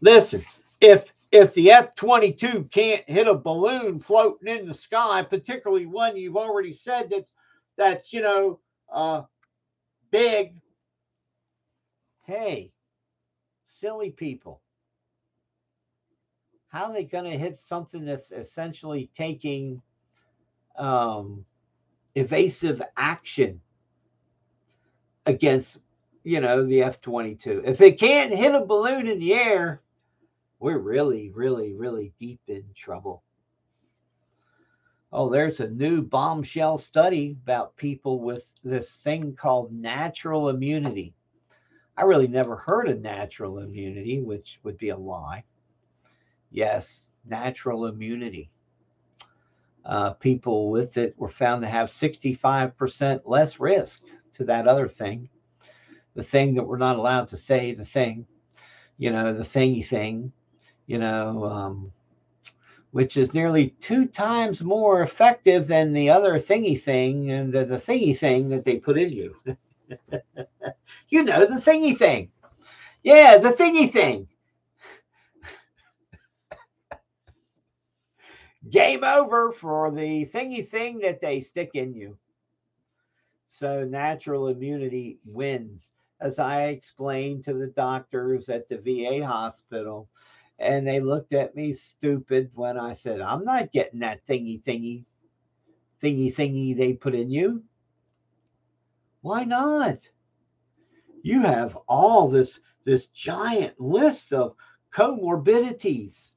Speaker 1: Listen, if the F-22 can't hit a balloon floating in the sky, particularly one you've already said that's big, hey, silly people, how are they going to hit something that's essentially taking evasive action against the F-22? If it can't hit a balloon in the air, we're really, really, really deep in trouble. Oh, there's a new bombshell study about people with this thing called natural immunity. I really never heard of natural immunity, which would be a lie. Yes, natural immunity. People with it were found to have 65% less risk to that other thing, the thing that we're not allowed to say, the thing, the thingy thing, which is nearly 2 times more effective than the other thingy thing and the thingy thing that they put in you. The thingy thing. Yeah, the thingy thing. Game over for the thingy thing that they stick in you. So natural immunity wins, as I explained to the doctors at the VA hospital. And they looked at me stupid when I said, I'm not getting that thingy they put in you. Why not? You have all this giant list of comorbidities.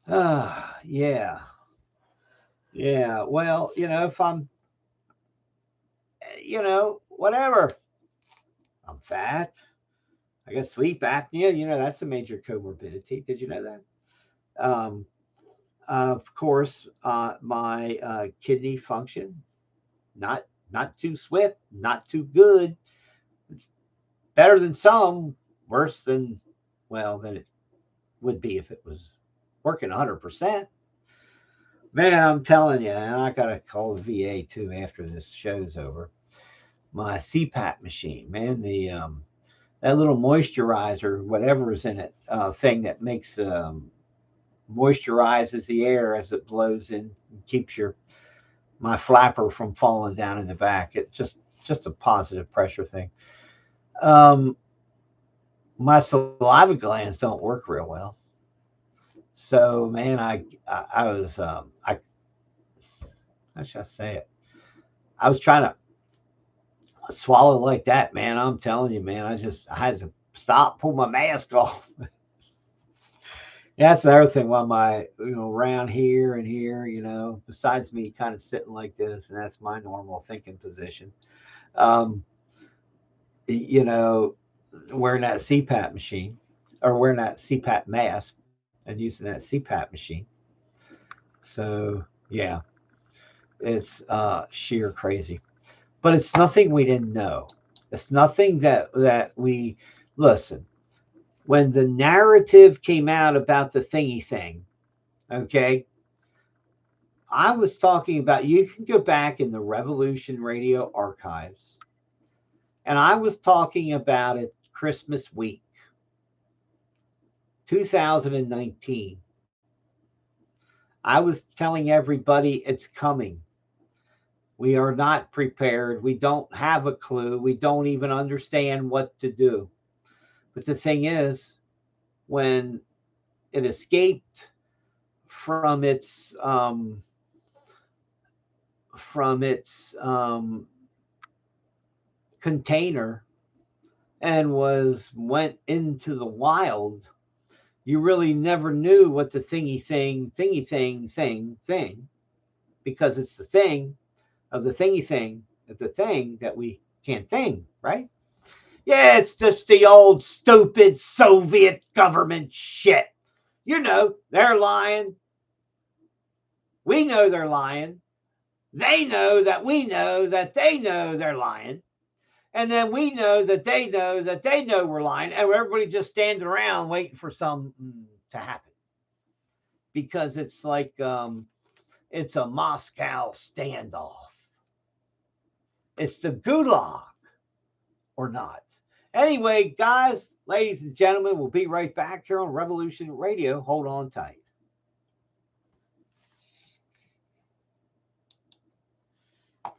Speaker 1: Yeah. Yeah. Well, if I'm, whatever, I'm fat. I got sleep apnea. That's a major comorbidity. Did you know that? Um, of course, my kidney function, not too swift, not too good. It's better than some, worse than it would be if it was working 100%. Man, I'm telling you, and I gotta call the VA too after this show's over. My CPAP machine, man, the that little moisturizer, whatever is in it, thing that makes moisturizes the air as it blows in and keeps my flapper from falling down in the back. It just a positive pressure thing. Um, my saliva glands don't work real well. So man, I was how should I say it? I was trying to swallow like that, man. I'm telling you, man. I had to stop, pull my mask off. That's the other thing. While my around here and here, besides me kind of sitting like this, and that's my normal thinking position. Um, you know, wearing that CPAP machine or wearing that CPAP mask and using that CPAP machine. So yeah, it's sheer crazy. But it's nothing we didn't know. It's nothing that we listen. When the narrative came out about the thingy thing, okay, I was talking about, you can go back in the Revolution Radio archives, and I was talking about it Christmas week, 2019. I was telling everybody it's coming. We are not prepared. We don't have a clue. We don't even understand what to do. But the thing is, when it escaped from its container and went into the wild, you really never knew what the thingy thing, because it's the thing of the thingy thing of the thing that we can't thing, right? Yeah, it's just the old stupid Soviet government shit. You know, they're lying. We know they're lying. They know that they know they're lying. And then we know that they know we're lying. And everybody just standing around waiting for something to happen. Because it's a Moscow standoff. It's the gulag or not. Anyway, guys, ladies and gentlemen, we'll be right back here on Revolution Radio. Hold on tight.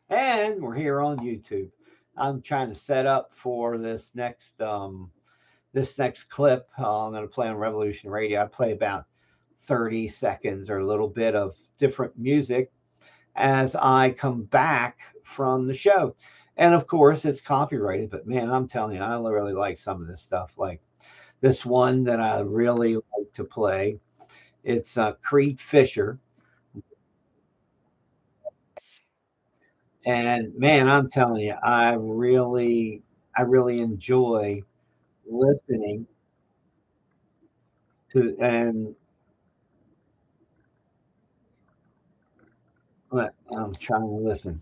Speaker 1: And we're here on YouTube. I'm trying to set up for this next clip. I'm going to play on Revolution Radio. I play about 30 seconds or a little bit of different music as I come back from the show. And of course, it's copyrighted, but man, I'm telling you, I really like some of this stuff. Like this one that I really like to play. It's Creed Fisher. And man, I'm telling you, I really enjoy listening to, and I'm trying to listen.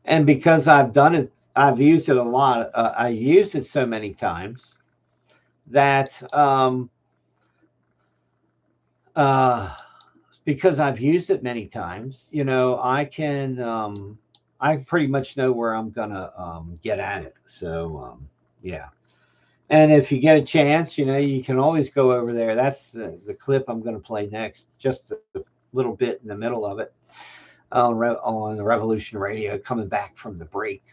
Speaker 1: And because I've done it, I've used it a lot. I used it so many times that uh, because I've used it many times, I pretty much know where I'm gonna get at it. So yeah. And if you get a chance, you can always go over there. That's the clip I'm going to play next, just a little bit in the middle of it on the Revolution Radio, coming back from the break.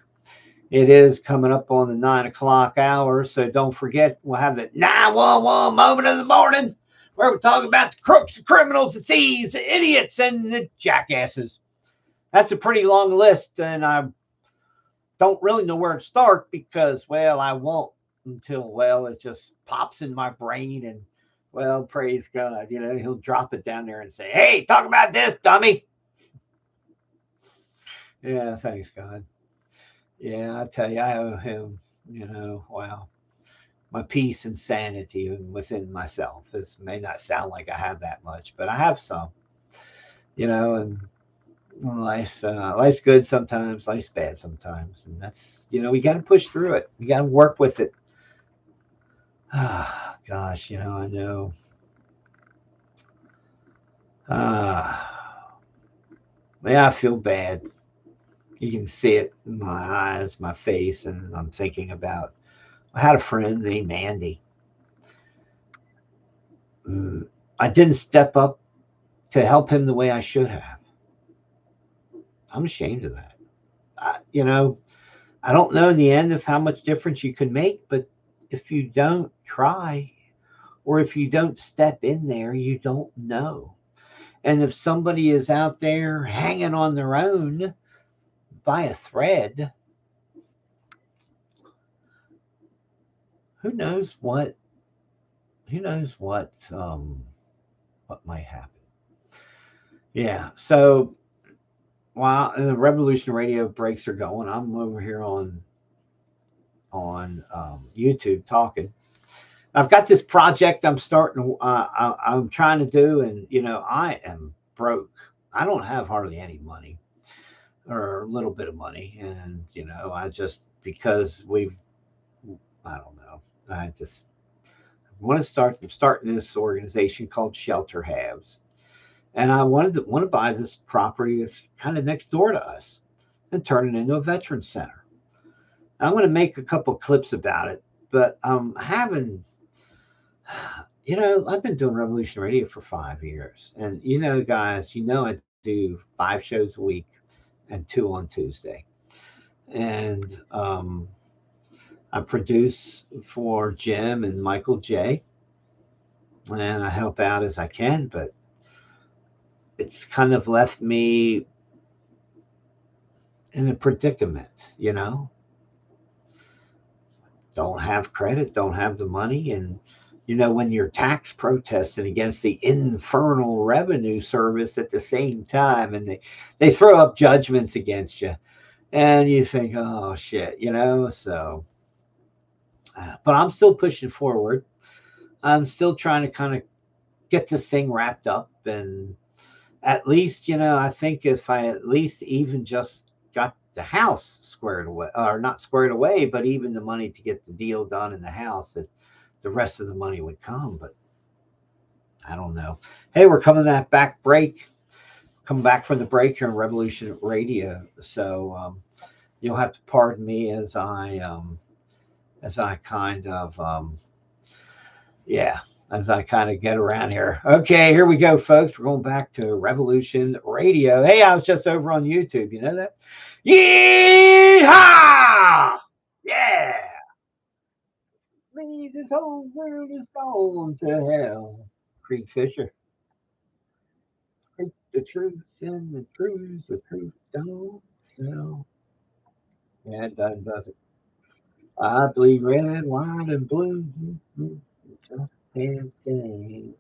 Speaker 1: It is coming up on the 9 o'clock hour, so don't forget, we'll have the 911 moment of the morning where we're talking about the crooks, the criminals, the thieves, the idiots, and the jackasses. That's a pretty long list, and I don't really know where to start because, well, I won't until, well, it just pops in my brain and, well, praise God, he'll drop it down there and say, hey, talk about this, dummy. Yeah, thanks, God. Yeah, I tell you, I owe him, wow. My peace and sanity within myself. This may not sound like I have that much, but I have some, and life's good sometimes, life's bad sometimes, and that's we got to push through it. We got to work with it. Ah, gosh, I know. Ah, yeah, I feel bad. You can see it in my eyes, my face, and I'm thinking about. I had a friend named Andy. Mm, I didn't step up to help him the way I should have. I'm ashamed of that. I don't know in the end of how much difference you can make, but if you don't try or if you don't step in there, you don't know. And if somebody is out there hanging on their own by a thread, who knows what who knows what might happen. Yeah. So while the Revolution Radio breaks are going, I'm over here on YouTube talking. I've got this project I'm starting. I'm trying to do, and I am broke. I don't have hardly any money or a little bit of money, and I just because I don't know. I just want to start. I'm starting this organization called Shelter Halves, and I want to buy this property that's kind of next door to us and turn it into a veterans center. I'm going to make a couple clips about it, but I'm having, I've been doing Revolution Radio for 5 years, and guys, I do 5 shows a week and two on Tuesday, and I produce for Jim and Michael J, and I help out as I can, but it's kind of left me in a predicament, don't have credit, don't have the money. And, when you're tax protesting against the infernal revenue service at the same time, and they throw up judgments against you, and you think, oh, shit, so, but I'm still pushing forward. I'm still trying to kind of get this thing wrapped up. And at least, I think if I at least even just got the house squared away, or not squared away, but even the money to get the deal done in the house, that the rest of the money would come. But I don't know. Hey, we're coming that back break. Come back from the break here on Revolution Radio. So you'll have to pardon me as I kind of yeah, as I kind of get around here. Okay, here we go, folks. We're going back to Revolution Radio. Hey, I was just over on YouTube. You know that? Yeehaw! Yeah! Me, this whole world is gone to hell. Creed Fisher. Take the truth and the truth don't sell. Yeah, it does it. I bleed red, white, and blue. Just damn thing.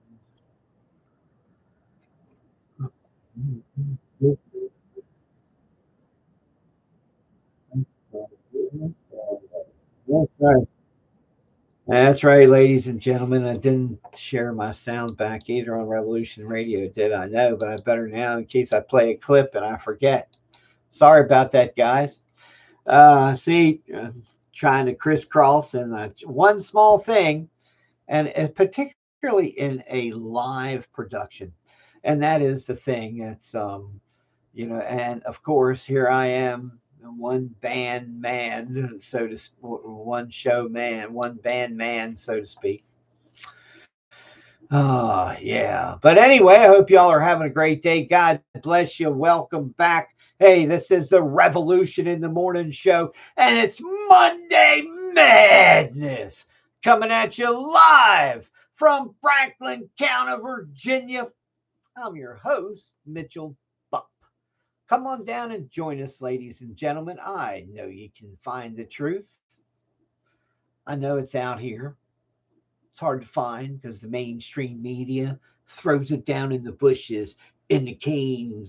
Speaker 1: That's right. That's right, ladies and gentlemen. I didn't share my sound back either on Revolution Radio, did I? No, but I better now in case I play a clip and I forget. Sorry about that, guys. See, trying to crisscross and one small thing, and particularly in a live production, and that is the thing. It's and of course here I am, one band man, one show man, one band man, so to speak. Oh, yeah. But anyway, I hope y'all are having a great day. God bless you. Welcome back. Hey, this is the Revolution in the Morning show, and it's Monday Madness coming at you live from Franklin County, Virginia. I'm your host, Mitchell Buck. Come on down and join us, ladies and gentlemen. I know you can find the truth. I know it's out here. It's hard to find because the mainstream media throws it down in the bushes, in the cane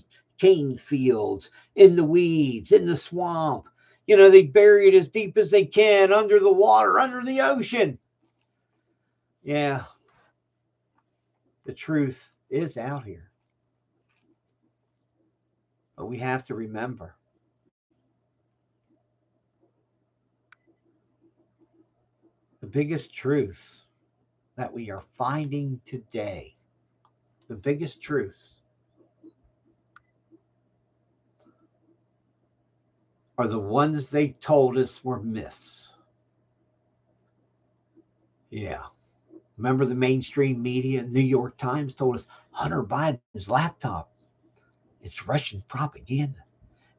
Speaker 1: fields, in the weeds, in the swamp. They bury it as deep as they can under the water, under the ocean. Yeah, the truth is out here. But we have to remember the biggest truths that we are finding today, the biggest truths are the ones they told us were myths. Yeah. Remember the mainstream media, New York Times told us Hunter Biden's laptop, it's Russian propaganda.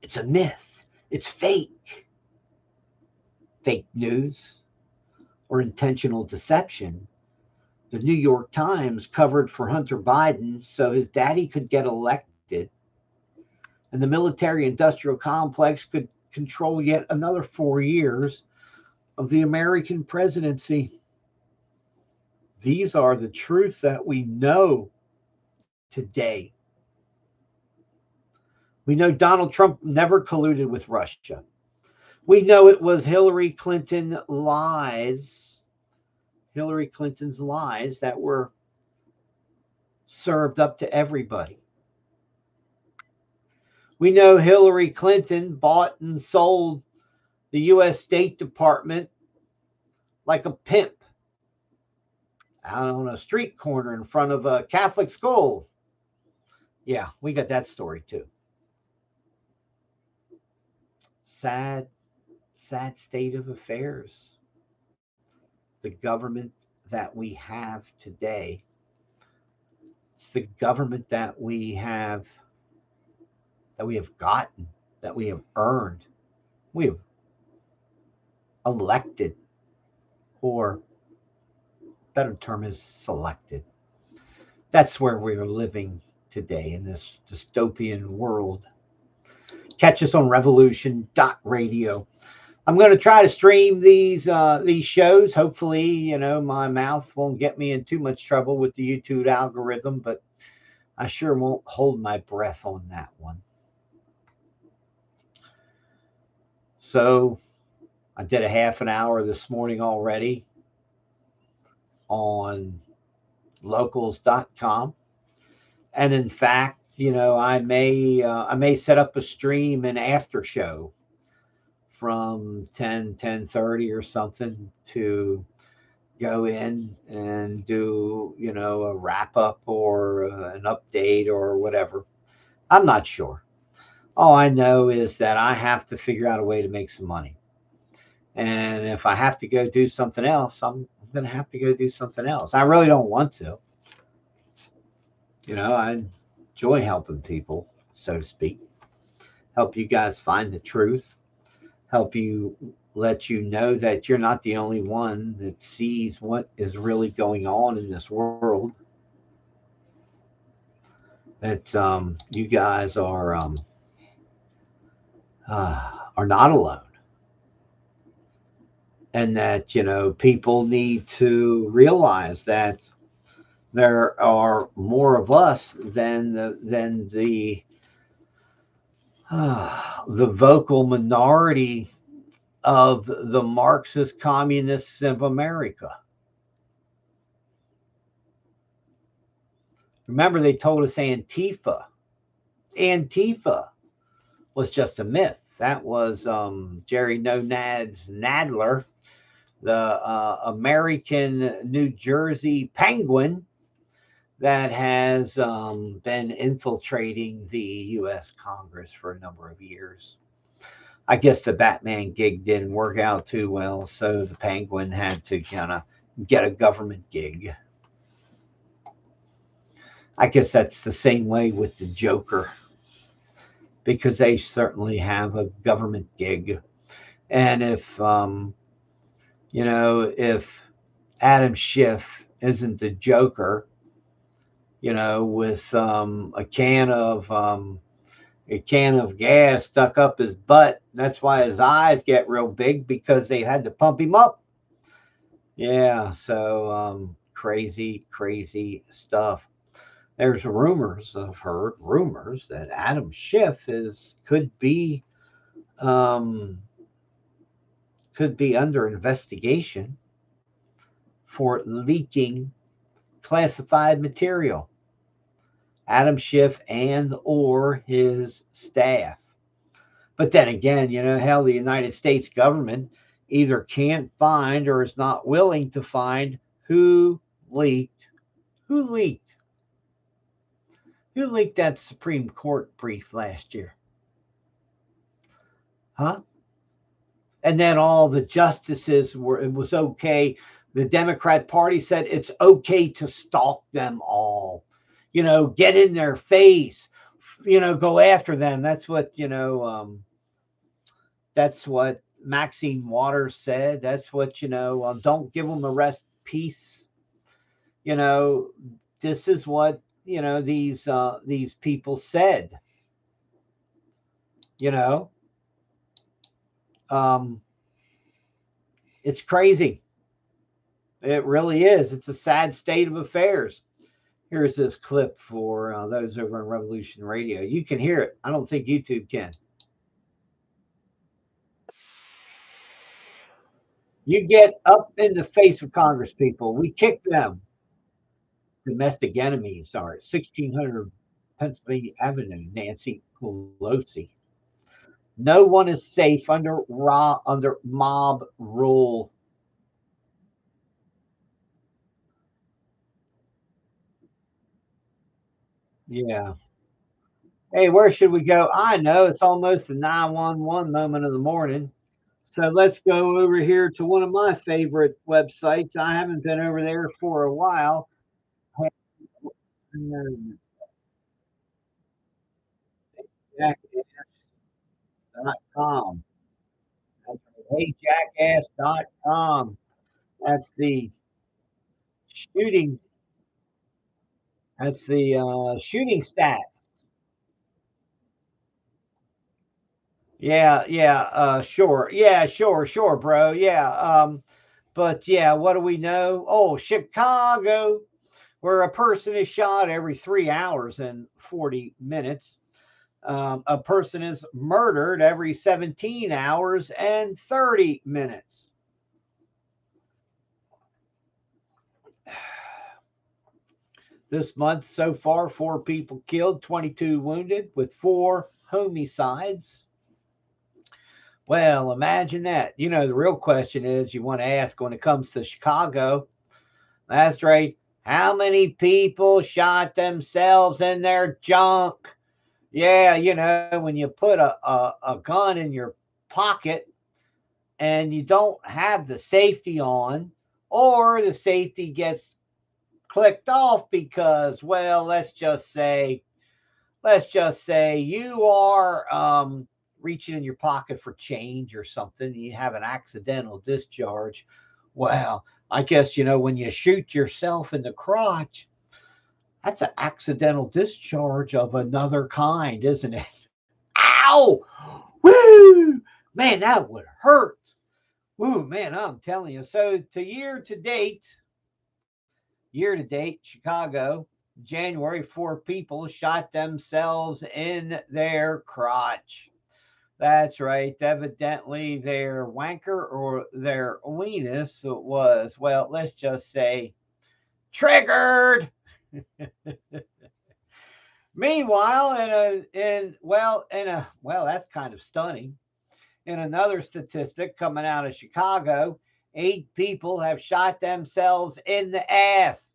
Speaker 1: It's a myth. It's fake. Fake news or intentional deception. The New York Times covered for Hunter Biden so his daddy could get elected and the military industrial complex could control yet another 4 years of the American presidency. These are the truths that we know today. We know Donald Trump never colluded with Russia. We know it was Hillary Clinton lies, Hillary Clinton's lies that were served up to everybody. We know Hillary Clinton bought and sold the U.S. State Department like a pimp out on a street corner in front of a Catholic school. Yeah, we got that story too. Sad, sad state of affairs. The government that we have today, it's the government that we have gotten, that we have earned, we have elected, or better term is selected. That's where we're living today in this dystopian world. Catch us on revolution.radio. I'm going to try to stream these shows. Hopefully, my mouth won't get me in too much trouble with the YouTube algorithm, but I sure won't hold my breath on that one. So I did a half an hour this morning already on locals.com. And in fact, I may set up a stream and after show from 10:30 or something to go in and do, a wrap up or an update or whatever. I'm not sure. All I know is that I have to figure out a way to make some money. And if I have to go do something else, I'm going to have to go do something else. I really don't want to. I enjoy helping people, so to speak. Help you guys find the truth. Help you let you know that you're not the only one that sees what is really going on in this world. That you guys are not alone, and that people need to realize that there are more of us than the vocal minority of the Marxist communists of America. Remember, they told us Antifa. Antifa was just a myth. That was Jerry No Nads Nadler, the American New Jersey Penguin that has been infiltrating the U.S. Congress for a number of years. I guess the Batman gig didn't work out too well, so the Penguin had to kind of get a government gig. I guess that's the same way with the Joker, because they certainly have a government gig. And if if Adam Schiff isn't the Joker, with a can of gas stuck up his butt. That's why his eyes get real big, because they had to pump him up. Yeah, so crazy stuff. There's rumors, I've heard rumors that Adam Schiff could be under investigation for leaking classified material. Adam Schiff and or his staff. But then again, hell, the United States government either can't find or is not willing to find who leaked that Supreme Court brief last year. Huh? And then all the justices it was okay. The Democrat Party said it's okay to stalk them all. Get in their face, go after them. That's what, that's what Maxine Waters said. That's what, don't give them a rest peace. This is what, these people said, it's crazy. It really is. It's a sad state of affairs. Here's this clip for those over on Revolution Radio. You can hear it. I don't think YouTube can. You get up in the face of Congress people. We kick them. Domestic enemies are 1600 Pennsylvania Avenue, Nancy Pelosi. No one is safe under mob rule. Yeah. Hey, where should we go? I know it's almost the 911 moment of the morning. So let's go over here to one of my favorite websites. I haven't been over there for a while. Jackass.com. That's right. HeyJackass.com. That's the shooting. That's the shooting stat. Yeah, yeah, sure. Yeah, sure, sure, bro. Yeah. But yeah, what do we know? Oh, Chicago, where a person is shot every 3 hours and 40 minutes. A person is murdered every 17 hours and 30 minutes. This month so far, 4 people killed, 22 wounded, with 4 homicides. Well, imagine that. You know, the real question is you want to ask when it comes to Chicago. That's right. How many people shot themselves in their junk? Yeah, you know, when you put a gun in your pocket and you don't have the safety on, or the safety gets clicked off because, well, let's just say you are reaching in your pocket for change or something. You have an accidental discharge. Well, I guess, you know, when you shoot yourself in the crotch, that's an accidental discharge of another kind, isn't it? Ow! Woo! Man, that would hurt. Woo, man, I'm telling you. So to year to date, Chicago, January, 4 people shot themselves in their crotch. That's right. Evidently, their wanker or their weenus was, well, let's just say, triggered. Meanwhile, that's kind of stunning. In another statistic coming out of Chicago, 8 people have shot themselves in the ass.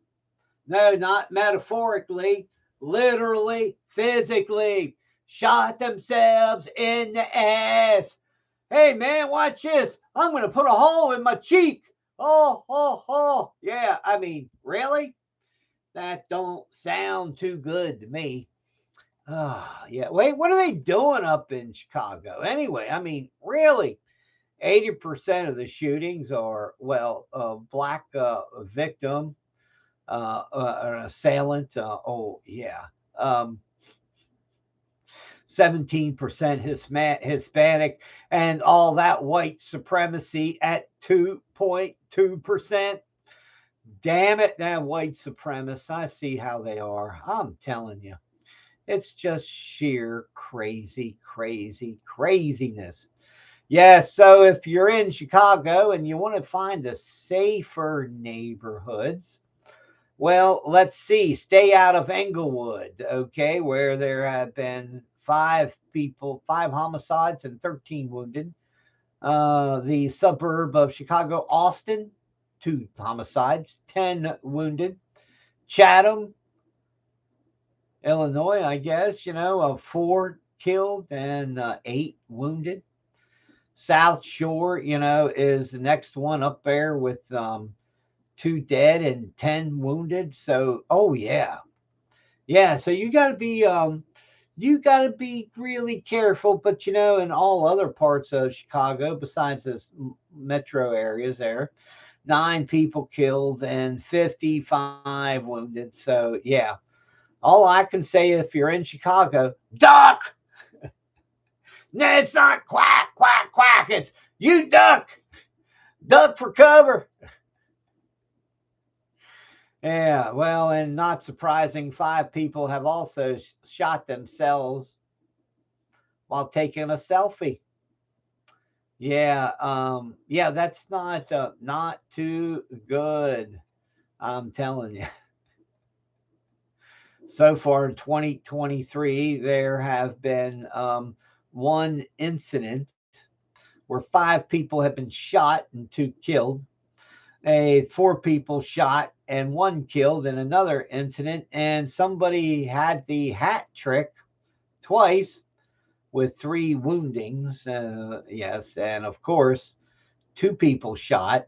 Speaker 1: No, not metaphorically, literally, physically, shot themselves in the ass. Hey, man, watch this. I'm going to put a hole in my cheek. Oh, oh, oh. Yeah, I mean, really? That don't sound too good to me. Ah, yeah. Wait, what are they doing up in Chicago? Anyway, I mean, really, 80% of the shootings are, well, black victim, an assailant. Oh, yeah. 17% Hispanic, and all that white supremacy at 2.2%. Damn it, that white supremacists. I see how they are. I'm telling you. It's just sheer crazy, crazy, craziness. Yeah, so if you're in Chicago and you want to find the safer neighborhoods, well, let's see. Stay out of Englewood, okay, where there have been 5 homicides and 13 wounded. The suburb of Chicago, Austin, 2 homicides, 10 wounded. Chatham, Illinois, I guess, you know, 4 killed and 8 wounded. South Shore, you know, is the next one up there with 2 dead and 10 wounded. So, oh yeah, yeah. So you got to be really careful. But you know, in all other parts of Chicago, besides the metro areas, there 9 people killed and 55 wounded. So yeah, all I can say, if you're in Chicago, duck. No, it's not quack, quack, quack. It's you duck, duck for cover. Yeah, well, and not surprising, 5 people have also shot themselves while taking a selfie. Yeah, yeah, that's not too good. I'm telling you. So far in 2023, there have been one incident where 5 people have been shot and 2 killed, four people shot and 1 killed in another incident, and somebody had the hat trick twice with 3 woundings. Yes, and of course, 2 people shot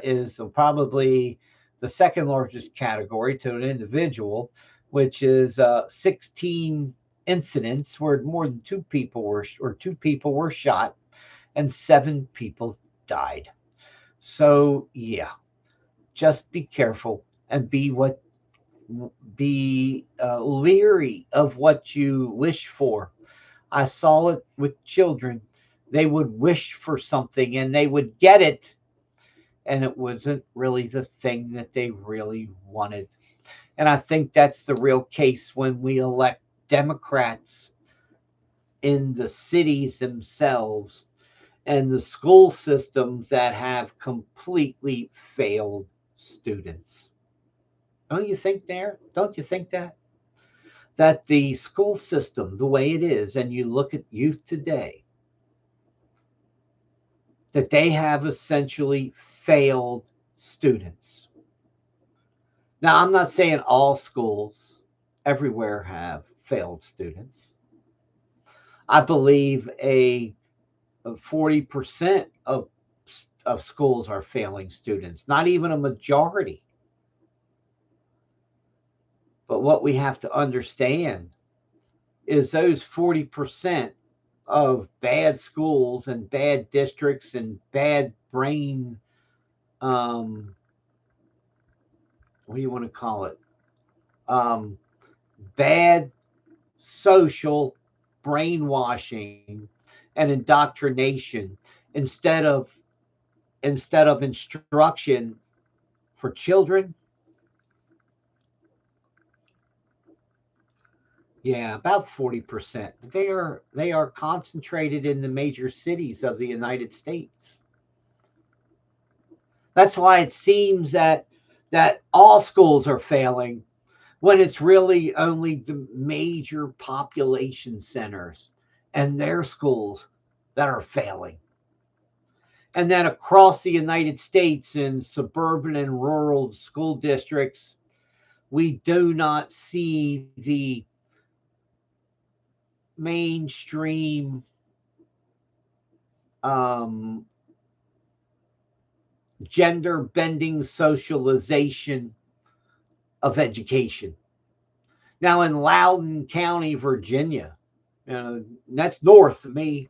Speaker 1: is probably the second largest category to an individual, which is 16 incidents where more than 2 people were or 2 people were shot and 7 people died. So yeah, just be careful and be leery of what you wish for. I saw it with children. They would wish for something and they would get it, and it wasn't really the thing that they really wanted. And I think that's the real case when we elect Democrats in the cities themselves and the school systems that have completely failed students. Don't you think there? Don't you think that the school system, the way it is, and you look at youth today, that they have essentially failed students? Now, I'm not saying all schools everywhere have failed students. I believe a 40% of schools are failing students, not even a majority. But what we have to understand is those 40% of bad schools and bad districts and bad brain, um, what do you want to call it? Um, Bad social brainwashing and indoctrination instead of instruction for children. Yeah, about 40%. They are concentrated in the major cities of the United States. That's why it seems that all schools are failing when it's really only the major population centers and their schools that are failing. And then across the United States in suburban and rural school districts, we do not see the mainstream um, gender bending socialization of education. Now, in Loudoun County, Virginia, that's north of me,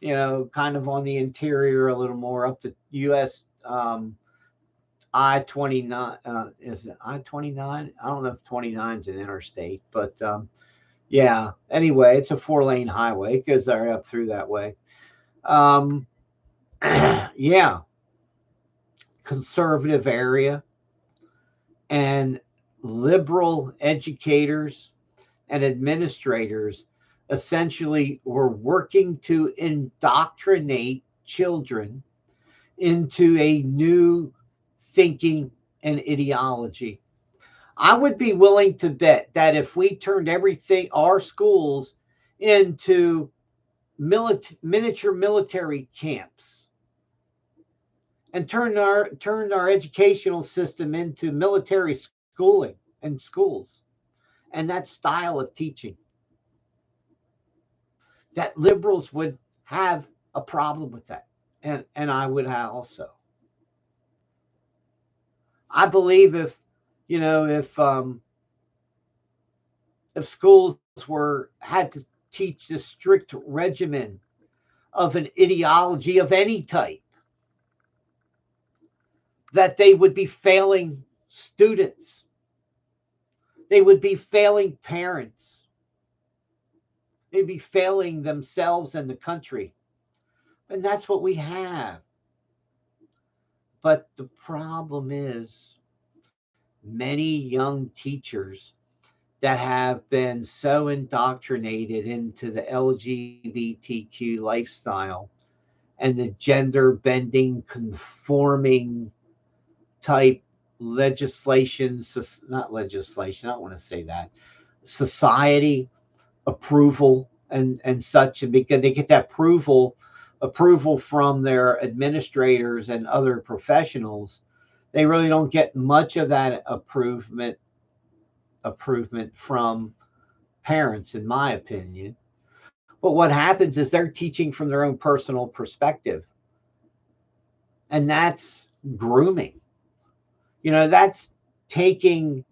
Speaker 1: kind of on the interior a little more up the U.S. I-29. Is it I-29? I don't know if 29 is an interstate, but yeah. Anyway, it's a 4-lane highway because they're up through that way. Um, yeah, conservative area and liberal educators and administrators essentially were working to indoctrinate children into a new thinking and ideology. I would be willing to bet that if we turned everything, our schools, into miniature military camps and turned our educational system into military schooling and schools and that style of teaching, that liberals would have a problem with that, and I would have also. I believe if schools were had to teach the strict regimen of an ideology of any type, that they would be failing students, they would be failing parents, they'd be failing themselves and the country. And that's what we have. But the problem is many young teachers that have been so indoctrinated into the LGBTQ lifestyle and the gender bending, conforming type legislation, not legislation, I don't want to say that, society approval and such, and because they get that approval from their administrators and other professionals, they really don't get much of that approvement from parents, in my opinion. But what happens is they're teaching from their own personal perspective, and that's grooming. That's taking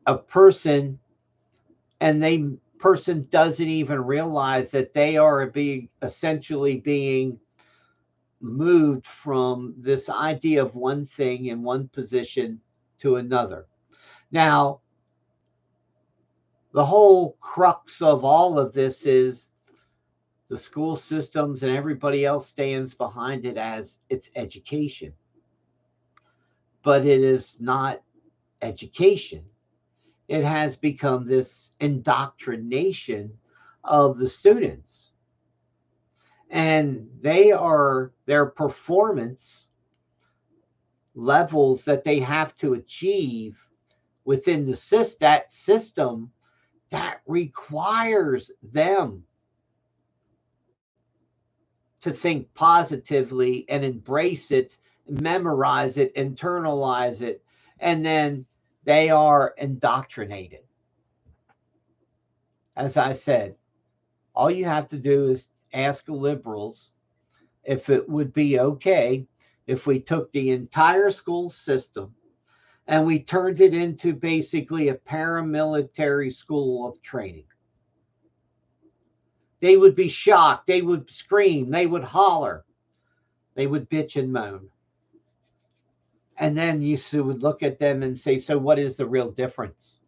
Speaker 1: a person, and they person doesn't even realize that they are being essentially being moved from this idea of one thing in one position to another. Now, the whole crux of all of this is the school systems and everybody else stands behind it as it's education. But it is not education. It has become this indoctrination of the students. And their performance levels that they have to achieve within that system that requires them to think positively and embrace it, memorize it, internalize it, and then they are indoctrinated. As I said, all you have to do is ask the liberals if it would be okay if we took the entire school system and we turned it into basically a paramilitary school of training. They would be shocked. They would scream. They would holler. They would bitch and moan. And then you would look at them and say, so what is the real difference?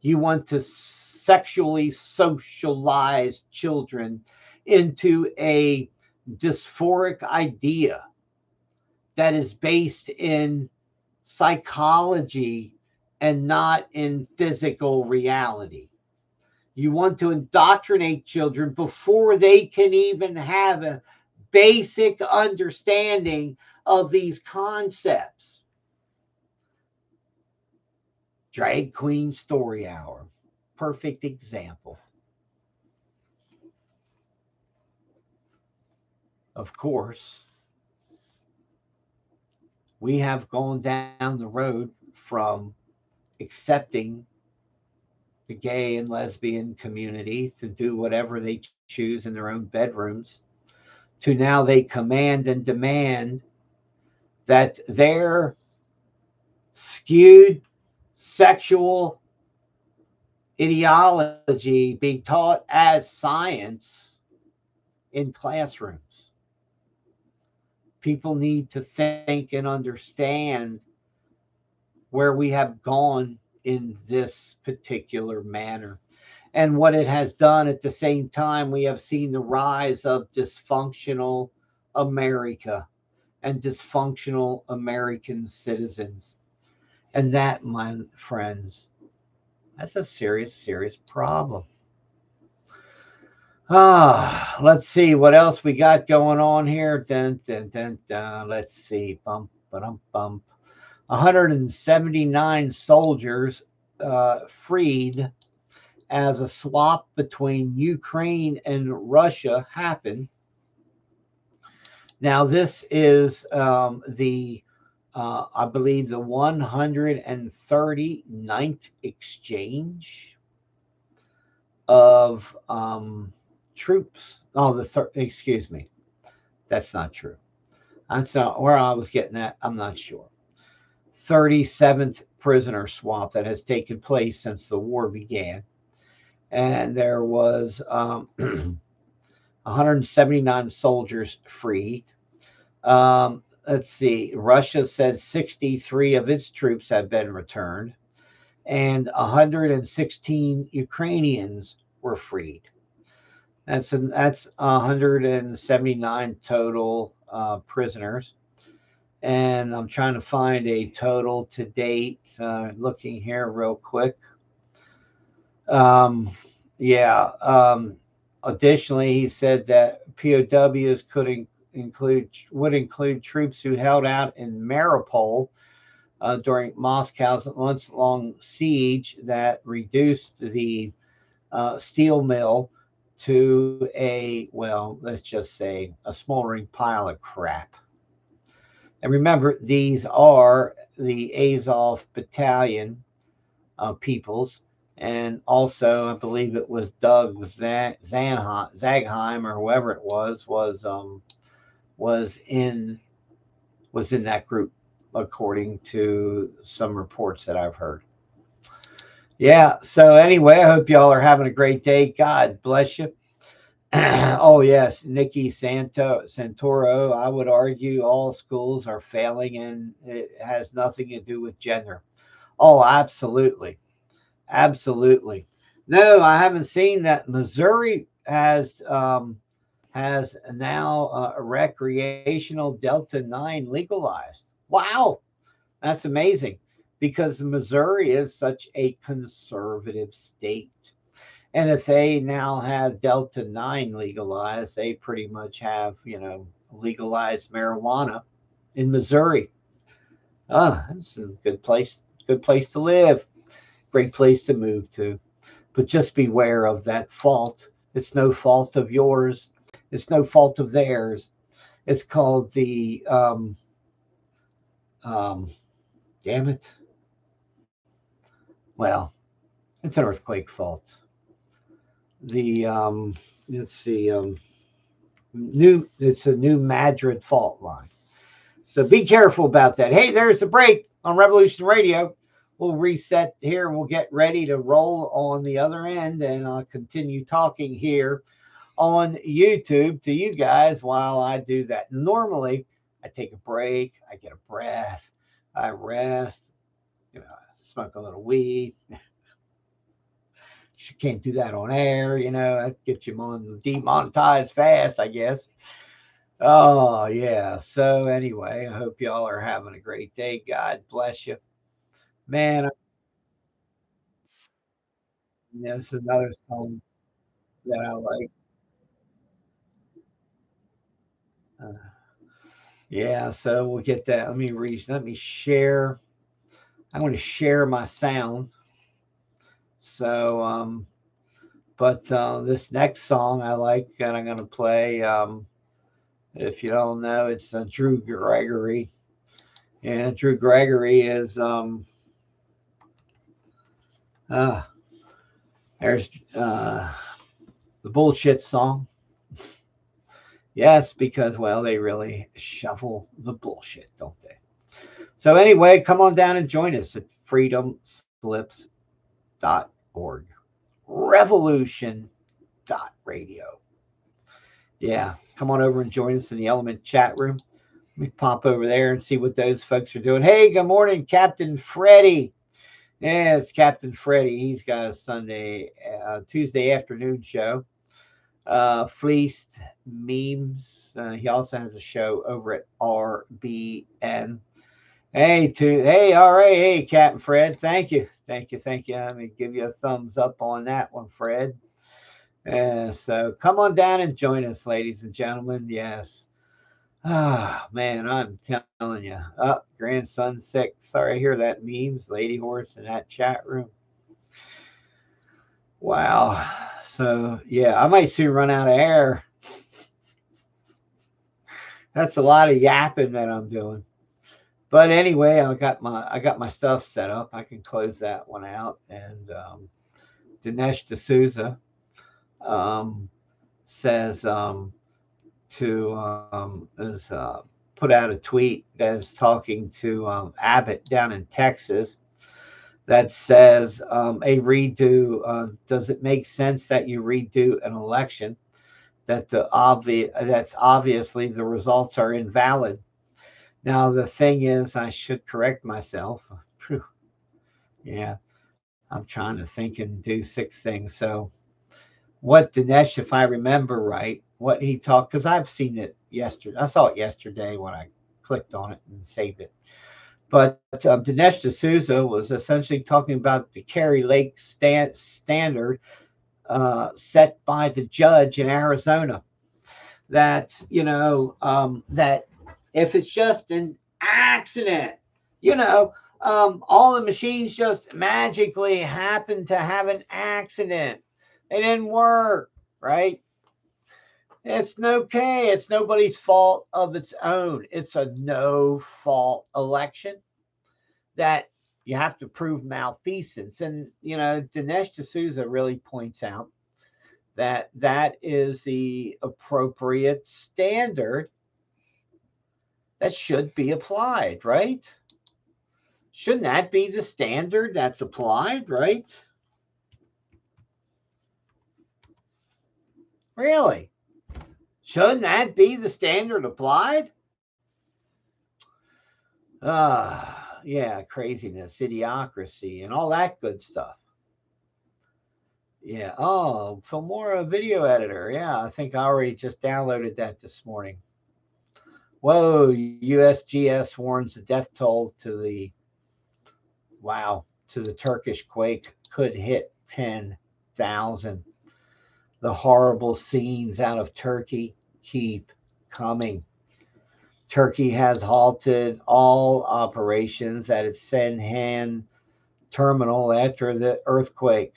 Speaker 1: You want to sexually socialize children into a dysphoric idea that is based in psychology and not in physical reality. You want to indoctrinate children before they can even have a basic understanding of these concepts. Drag Queen Story Hour, perfect example. Of course, we have gone down the road from accepting the gay and lesbian community to do whatever they choose in their own bedrooms to now they command and demand that their skewed sexual ideology be taught as science in classrooms. People need to think and understand where we have gone in this particular manner. And what it has done at the same time, we have seen the rise of dysfunctional America and dysfunctional American citizens. And that, my friends, that's a serious, serious problem. Let's see what else we got going on here. Dun, dun, dun, dun. Let's see. Bump, bump, bump. 179 soldiers freed as a swap between Ukraine and Russia happened. Now, this is I believe, the 139th exchange of troops. Oh, excuse me. That's not true. That's not where I was getting at. I'm not sure. 37th prisoner swap that has taken place since the war began. And there was 179 soldiers freed. Let's see. Russia said 63 of its troops have been returned, and 116 Ukrainians were freed. That's 179 total prisoners. And I'm trying to find a total to date. Looking here real quick. Yeah. Additionally, he said that POWs would include troops who held out in Mariupol during Moscow's months-long siege that reduced the steel mill to let's just say a smoldering pile of crap. And remember, these are the Azov battalion peoples. And also, I believe it was Doug Zagheim or whoever it was in that group, according to some reports that I've heard. Yeah. So anyway, I hope y'all are having a great day. God bless you. Oh yes, Nikki Santoro. I would argue all schools are failing, and it has nothing to do with gender. Oh, absolutely. Absolutely. No, I haven't seen that. Missouri has now a recreational Delta 9 legalized. Wow, that's amazing because Missouri is such a conservative state. And if they now have Delta 9 legalized, they pretty much have, legalized marijuana in Missouri. It's a good place to live. Great place to move to. But just beware of that fault. It's no fault of yours. It's no fault of theirs. It's called the damn it. Well, it's an earthquake fault. The let's see, it's a New Madrid fault line. So be careful about that. Hey, there's the break on Revolution Radio. We'll reset here and we'll get ready to roll on the other end, and I'll continue talking here on YouTube to you guys while I do that. Normally, I take a break, I get a breath, I rest, smoke a little weed. You can't do that on air, that gets you demonetized fast, I guess. Oh, yeah. So anyway, I hope y'all are having a great day. God bless you. Man, this is another song that I like. Uh, yeah, so we'll get that. Let me share. I'm going to share my sound. So, but this next song I like, and I'm going to play. If you don't know, it's Drew Gregory. And Drew Gregory is there's the bullshit song. Yes, because they really shovel the bullshit, don't they? So anyway, come on down and join us at freedomslips.org. Revolution.radio. Yeah, come on over and join us in the Element chat room. Let me pop over there and see what those folks are doing. Hey, good morning, Captain Freddie. Yeah, it's Captain Freddie. He's got a Tuesday afternoon show. Fleeced Memes. He also has a show over at RBN. Hey, all right. Hey, Captain Fred. Thank you. Let me give you a thumbs up on that one, Fred. So come on down and join us, ladies and gentlemen. Yes. Man, I'm telling you. Grandson sick. Sorry to hear that. Memes, Lady Horse in that chat room. Wow. So yeah, I might soon run out of air. That's a lot of yapping that I'm doing. But anyway, I got my stuff set up. I can close that one out. And Dinesh D'Souza says is put out a tweet that is talking to Abbott down in Texas that says a redo. Does it make sense that you redo an election that's obviously the results are invalid? Now the thing is, I should correct myself. Whew. Yeah, I'm trying to think and do 6 things. So what Dinesh, if I remember right, what he talked, because I've seen it yesterday. I saw it yesterday when I clicked on it and saved it. But Dinesh D'Souza was essentially talking about the Kari Lake standard set by the judge in Arizona that, that if it's just an accident, you know, all the machines just magically happen to have an accident. They didn't work, right? It's okay. It's nobody's fault of its own. It's a no fault election that you have to prove malfeasance. And, Dinesh D'Souza really points out that that is the appropriate standard that should be applied, right? Shouldn't that be the standard that's applied, right? Really? Shouldn't that be the standard applied? Yeah, craziness, idiocracy, and all that good stuff. Yeah. Oh, Filmora video editor. Yeah, I think I already just downloaded that this morning. Whoa, USGS warns the death toll to the Turkish quake could hit 10,000. The horrible scenes out of Turkey keep coming. Turkey has halted all operations at its Senhan terminal after the earthquake.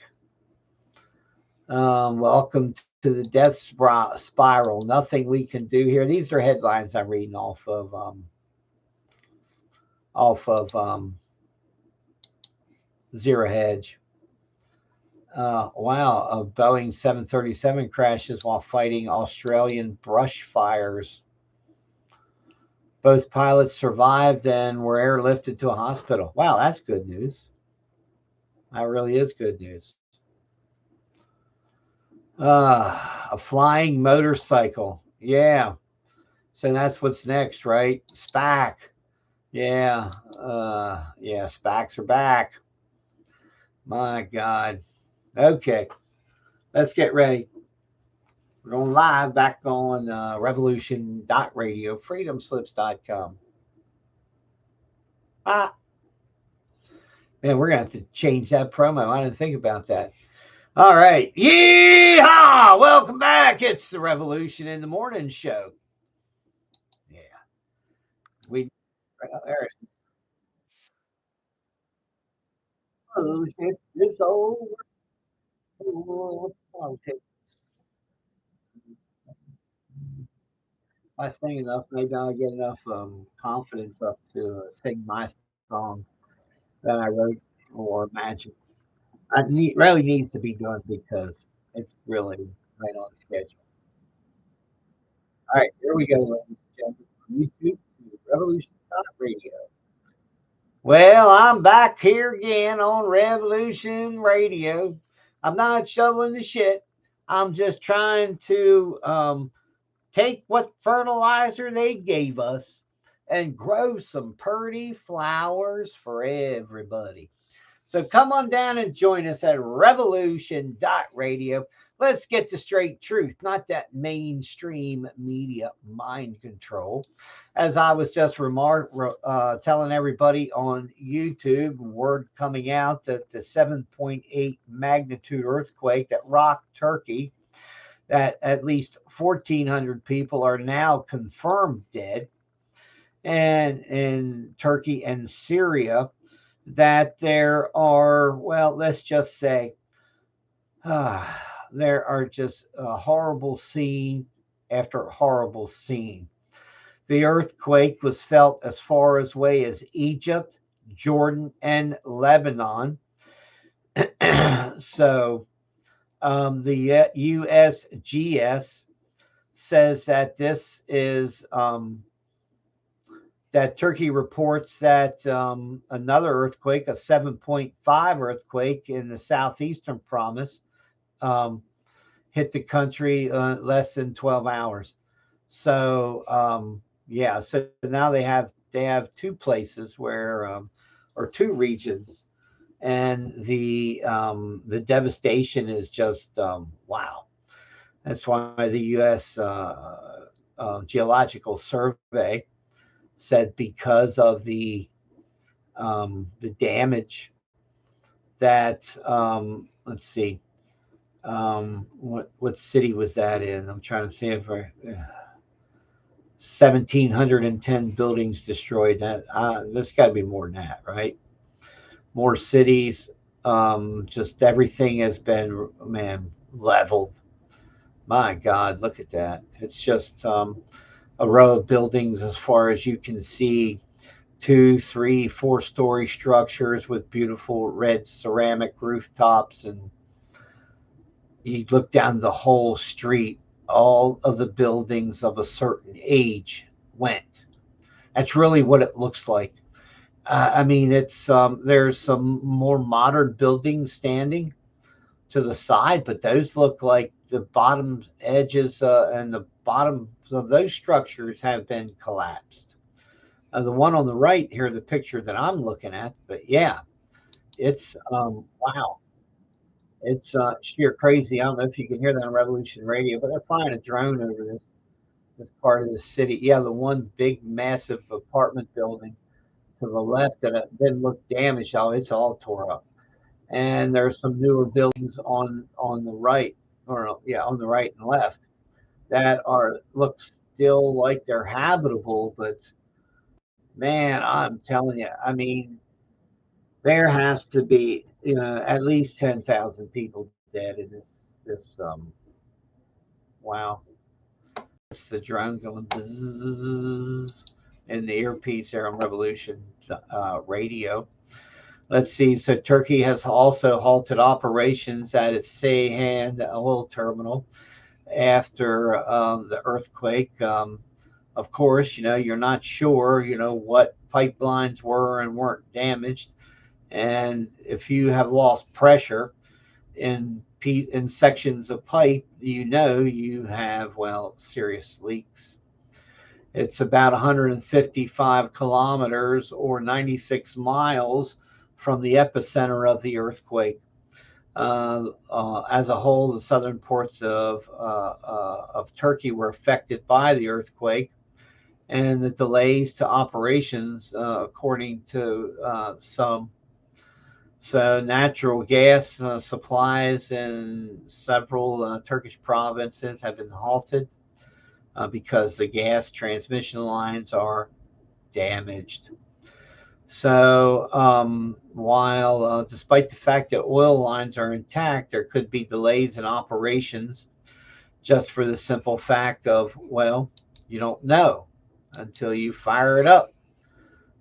Speaker 1: Welcome to the death spiral. Nothing we can do here. These are headlines I'm reading off of Zero Hedge. Wow, a Boeing 737 crashes while fighting Australian brush fires. Both pilots survived and were airlifted to a hospital. Wow, that's good news. That really is good news. A flying motorcycle. Yeah. So that's what's next, right? SPAC. Yeah. Yeah, SPACs are back. My God. Okay. Let's get ready. We're going live back on revolution.radio, freedomslips.com. Ah, man, we're going to have to change that promo. I didn't think about that. All right. Yeehaw! Welcome back. It's the Revolution in the Morning show. Yeah. There it is. Oh, shit, this old world of politics. I sing enough, maybe I'll get enough confidence up to sing my song that I wrote or imagined. Really needs to be done because it's really right on schedule. All right, here we go, ladies and gentlemen. From YouTube to Revolution Talk Radio. Well, I'm back here again on Revolution Radio. I'm not shoveling the shit. I'm just trying to take what fertilizer they gave us and grow some pretty flowers for everybody. So come on down and join us at revolution.radio. Let's get the straight truth, not that mainstream media mind control. As I was just telling everybody on YouTube, word coming out that the 7.8 magnitude earthquake that rocked Turkey, that at least 1,400 people are now confirmed dead, and in Turkey and Syria, that there are, well, let's just say, there are just a horrible scene after horrible scene. The earthquake was felt as far away as Egypt, Jordan, and Lebanon. So the USGS says that this is that Turkey reports that another earthquake, a 7.5 earthquake in the southeastern province, hit the country less than 12 hours. So yeah, so now they have two places where or two regions, and the devastation is just wow. That's why the U.S. Geological Survey said because of the damage that let's see, What city was that in? I'm trying to see if I 1,710 buildings destroyed. That there's got to be more than that, right? More cities. Just everything has been, man, leveled. My God, look at that. It's just a row of buildings as far as you can see, two, three, four-story structures with beautiful red ceramic rooftops, and you look down the whole street, all of the buildings of a certain age went. That's really what it looks like. I mean, it's there's some more modern buildings standing to the side, but those look like the bottom edges and the bottoms of those structures have been collapsed. The one on the right here, the picture that I'm looking at, but yeah, it's wow. It's sheer crazy. I don't know if you can hear that on Revolution Radio, but they're flying a drone over this part of the city. Yeah, the one big, massive apartment building to the left that didn't look damaged. Oh, it's all tore up. And there's some newer buildings on the right, or yeah, on the right and left that are look still like they're habitable. But man, I'm telling you, I mean, there has to be at least 10,000 people dead in this wow. It's the drone going bzzz in the earpiece there on Revolution Radio. Let's see. So Turkey has also halted operations at its Seyhan oil terminal after the earthquake. Of course, you're not sure, what pipelines were and weren't damaged, and if you have lost pressure in sections of pipe, you have, well, serious leaks. It's about 155 kilometers or 96 miles from the epicenter of the earthquake. As a whole, the southern ports of Turkey were affected by the earthquake, and the delays to operations, according to some. So, natural gas supplies in several Turkish provinces have been halted because the gas transmission lines are damaged. So, while despite the fact that oil lines are intact, there could be delays in operations just for the simple fact of, well, you don't know until you fire it up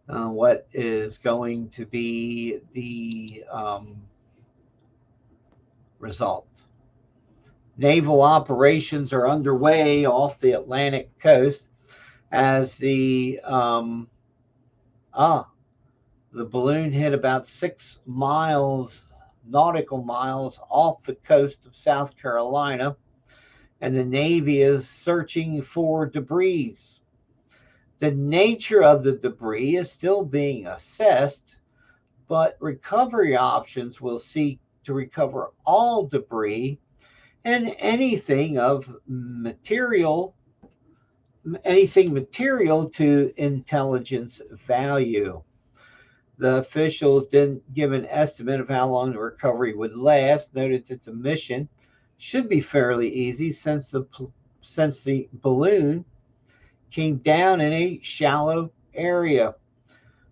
Speaker 1: what is going to be the result. Naval operations are underway off the Atlantic coast as ah the balloon hit about 6 nautical miles off the coast of South Carolina, and the Navy is searching for debris. The nature of the debris is still being assessed, but recovery options will seek to recover all debris and anything material to intelligence value. The officials didn't give an estimate of how long the recovery would last, noted that the mission should be fairly easy since the balloon came down in a shallow area.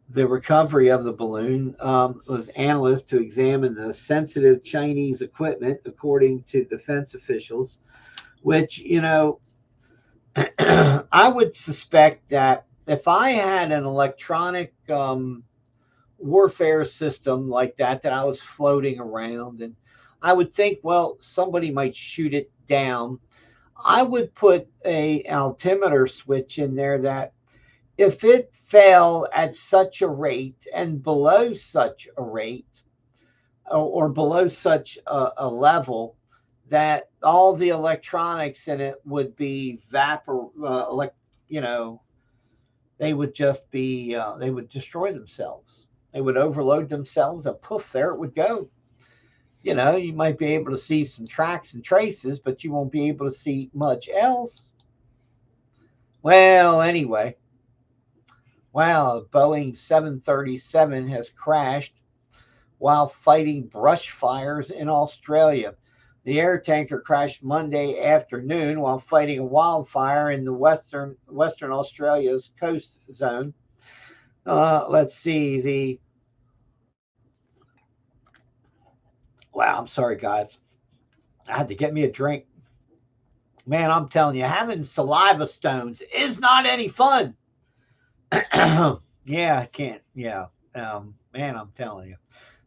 Speaker 1: The recovery of the balloon was analyzed to examine the sensitive Chinese equipment, according to defense officials, which, I would suspect that if I had an electronic warfare system like that I was floating around, and I would think, well, somebody might shoot it down. I would put a altimeter switch in there that if it fell at such a rate and below such a rate, or below such a level, that all the electronics in it would be you know, they would just be, they would destroy themselves. They would overload themselves, and poof, there it would go. You might be able to see some tracks and traces, but you won't be able to see much else. Well, anyway, wow, Boeing 737 has crashed while fighting brush fires in Australia. The air tanker crashed Monday afternoon while fighting a wildfire in the Western Australia's coast zone. Let's see. Wow, I'm sorry, guys. I had to get me a drink. Man, I'm telling you, having saliva stones is not any fun. Yeah, I can't. Yeah. Man, I'm telling you.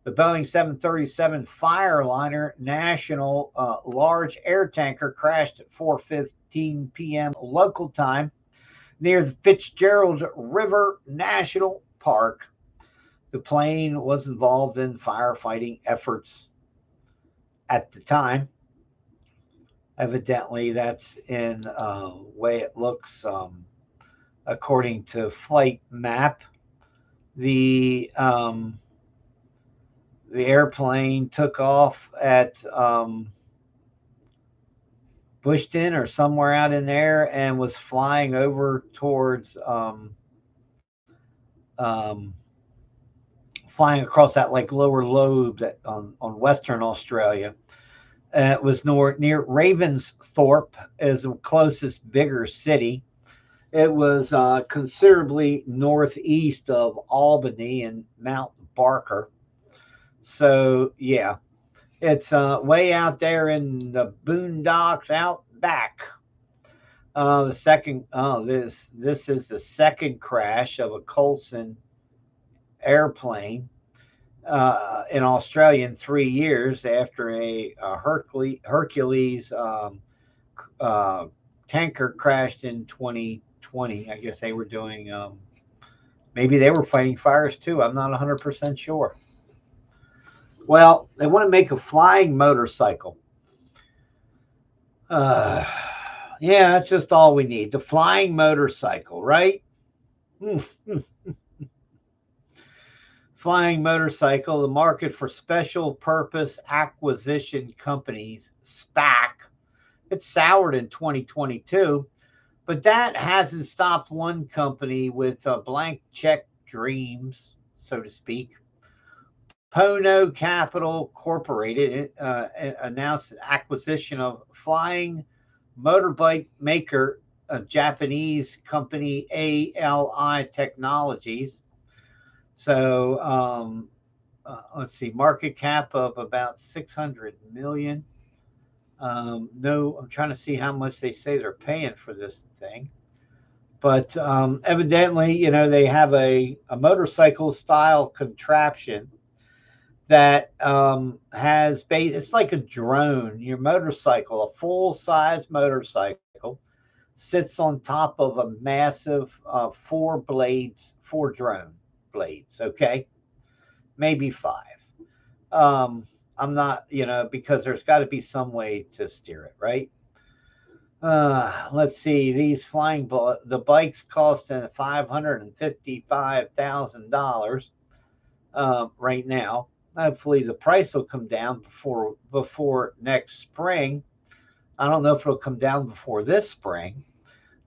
Speaker 1: The Boeing 737 Fireliner National large air tanker crashed at 4:15 p.m. local time near the Fitzgerald River National Park. The plane was involved in firefighting efforts at the time. Evidently, that's in way it looks according to flight map. The the airplane took off at Bushton or somewhere out in there and was flying over towards um, flying across that like lower lobe that on Western Australia. It was near Ravensthorpe as the closest bigger city. It was considerably northeast of Albany and Mount Barker. So yeah, it's way out there in the boondocks out back. The second, this is the second crash of a Coulson airplane in Australia in 3 years after a Hercules uh, tanker crashed in 2020. I guess they were doing, maybe they were fighting fires too. I'm not 100% sure. Well, they want to make a flying motorcycle. Uh, yeah, that's just all we need. The flying motorcycle, right? Flying motorcycle, the market for special purpose acquisition companies, SPAC, it soured in 2022, but that hasn't stopped one company with blank check dreams, so to speak. Pono Capital Corporated announced acquisition of flying motorbike maker, Japanese company ALI Technologies. So let's see, market cap of about 600 million. No, I'm trying to see how much they say they're paying for this thing. But evidently, they have a motorcycle style contraption that it's like a drone. Your motorcycle, a full size motorcycle, sits on top of a massive four drone blades. Okay, maybe five. I'm not, because there's got to be some way to steer it, right? Let's see. These the bikes cost $555,000 right now. Hopefully, the price will come down before next spring. I don't know if it'll come down before this spring,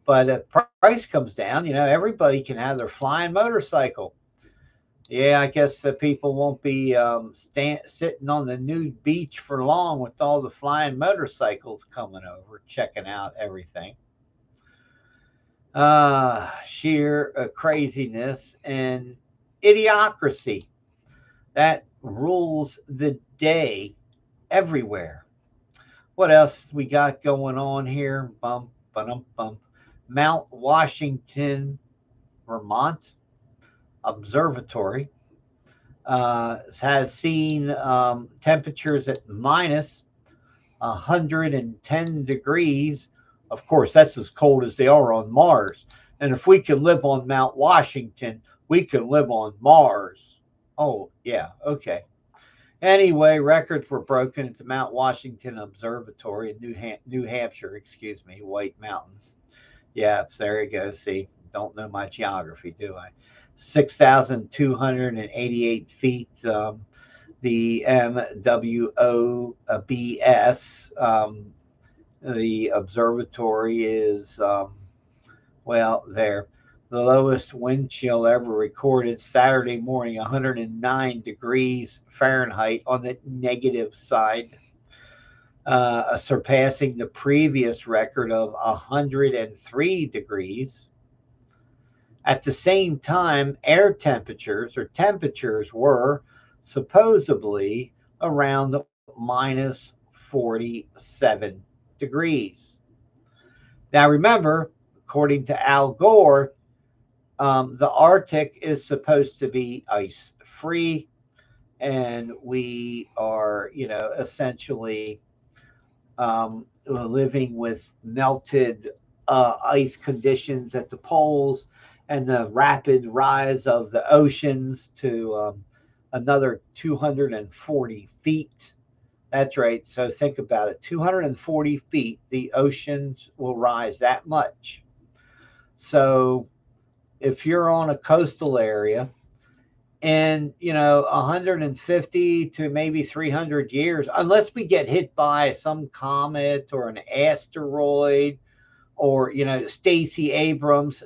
Speaker 1: but if price comes down, everybody can have their flying motorcycle. Yeah, I guess the people won't be sitting on the nude beach for long with all the flying motorcycles coming over, checking out everything. Sheer craziness and idiocracy that rules the day everywhere. What else we got going on here? Bump, bump, bump. Mount Washington, Vermont Observatory has seen temperatures at minus 110 degrees. Of course, that's as cold as they are on Mars. And if we can live on Mount Washington, we can live on Mars. Oh, yeah, okay. Anyway, records were broken at the Mount Washington Observatory in New Hampshire, White Mountains. Yeah, there you go. See, don't know my geography, do I? 6,288 feet. The MWOBS, the observatory is, there. The lowest wind chill ever recorded Saturday morning, 109 degrees Fahrenheit on the negative side. surpassing the previous record of 103 degrees. At the same time, air temperatures or temperatures were supposedly around minus 47 degrees. Now, remember, according to Al Gore, the Arctic is supposed to be ice free, and we are, essentially living with melted ice conditions at the poles and the rapid rise of the oceans to another 240 feet. That's right. So think about it, 240 feet, the oceans will rise that much. So if you're on a coastal area, and 150 to maybe 300 years, unless we get hit by some comet or an asteroid, or Stacey Abrams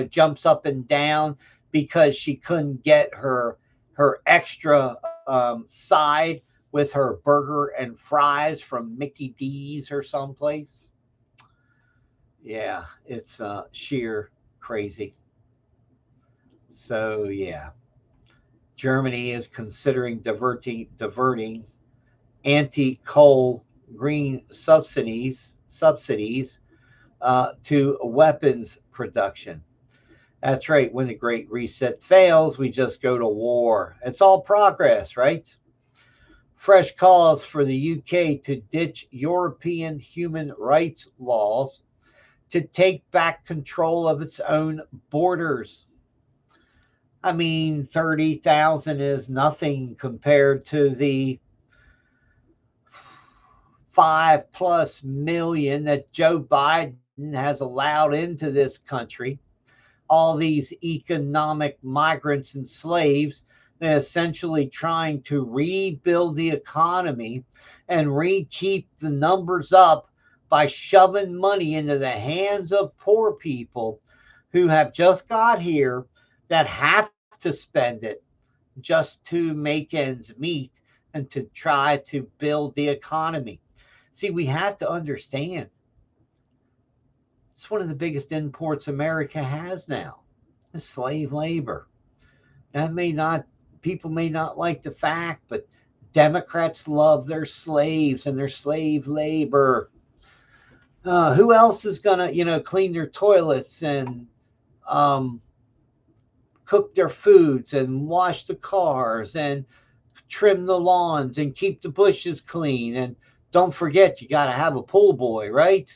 Speaker 1: jumps up and down because she couldn't get her extra side with her burger and fries from Mickey D's or someplace. Yeah, it's sheer crazy. So yeah, Germany is considering diverting anti-coal green subsidies to weapons production. That's right. When the Great Reset fails, we just go to war. It's all progress, right? Fresh calls for the UK to ditch European human rights laws to take back control of its own borders. I mean, 30,000 is nothing compared to the 5+ million that Joe Biden has allowed into this country. All these economic migrants and slaves, they're essentially trying to rebuild the economy and keep the numbers up by shoving money into the hands of poor people who have just got here, that have to spend it just to make ends meet and to try to build the economy. See, we have to understand it's one of the biggest imports America has now, the slave labor. That may not, people may not like the fact, but Democrats love their slaves and their slave labor. Who else is gonna, clean their toilets and um, cook their foods and wash the cars and trim the lawns and keep the bushes clean? And don't forget, you got to have a pool boy, right?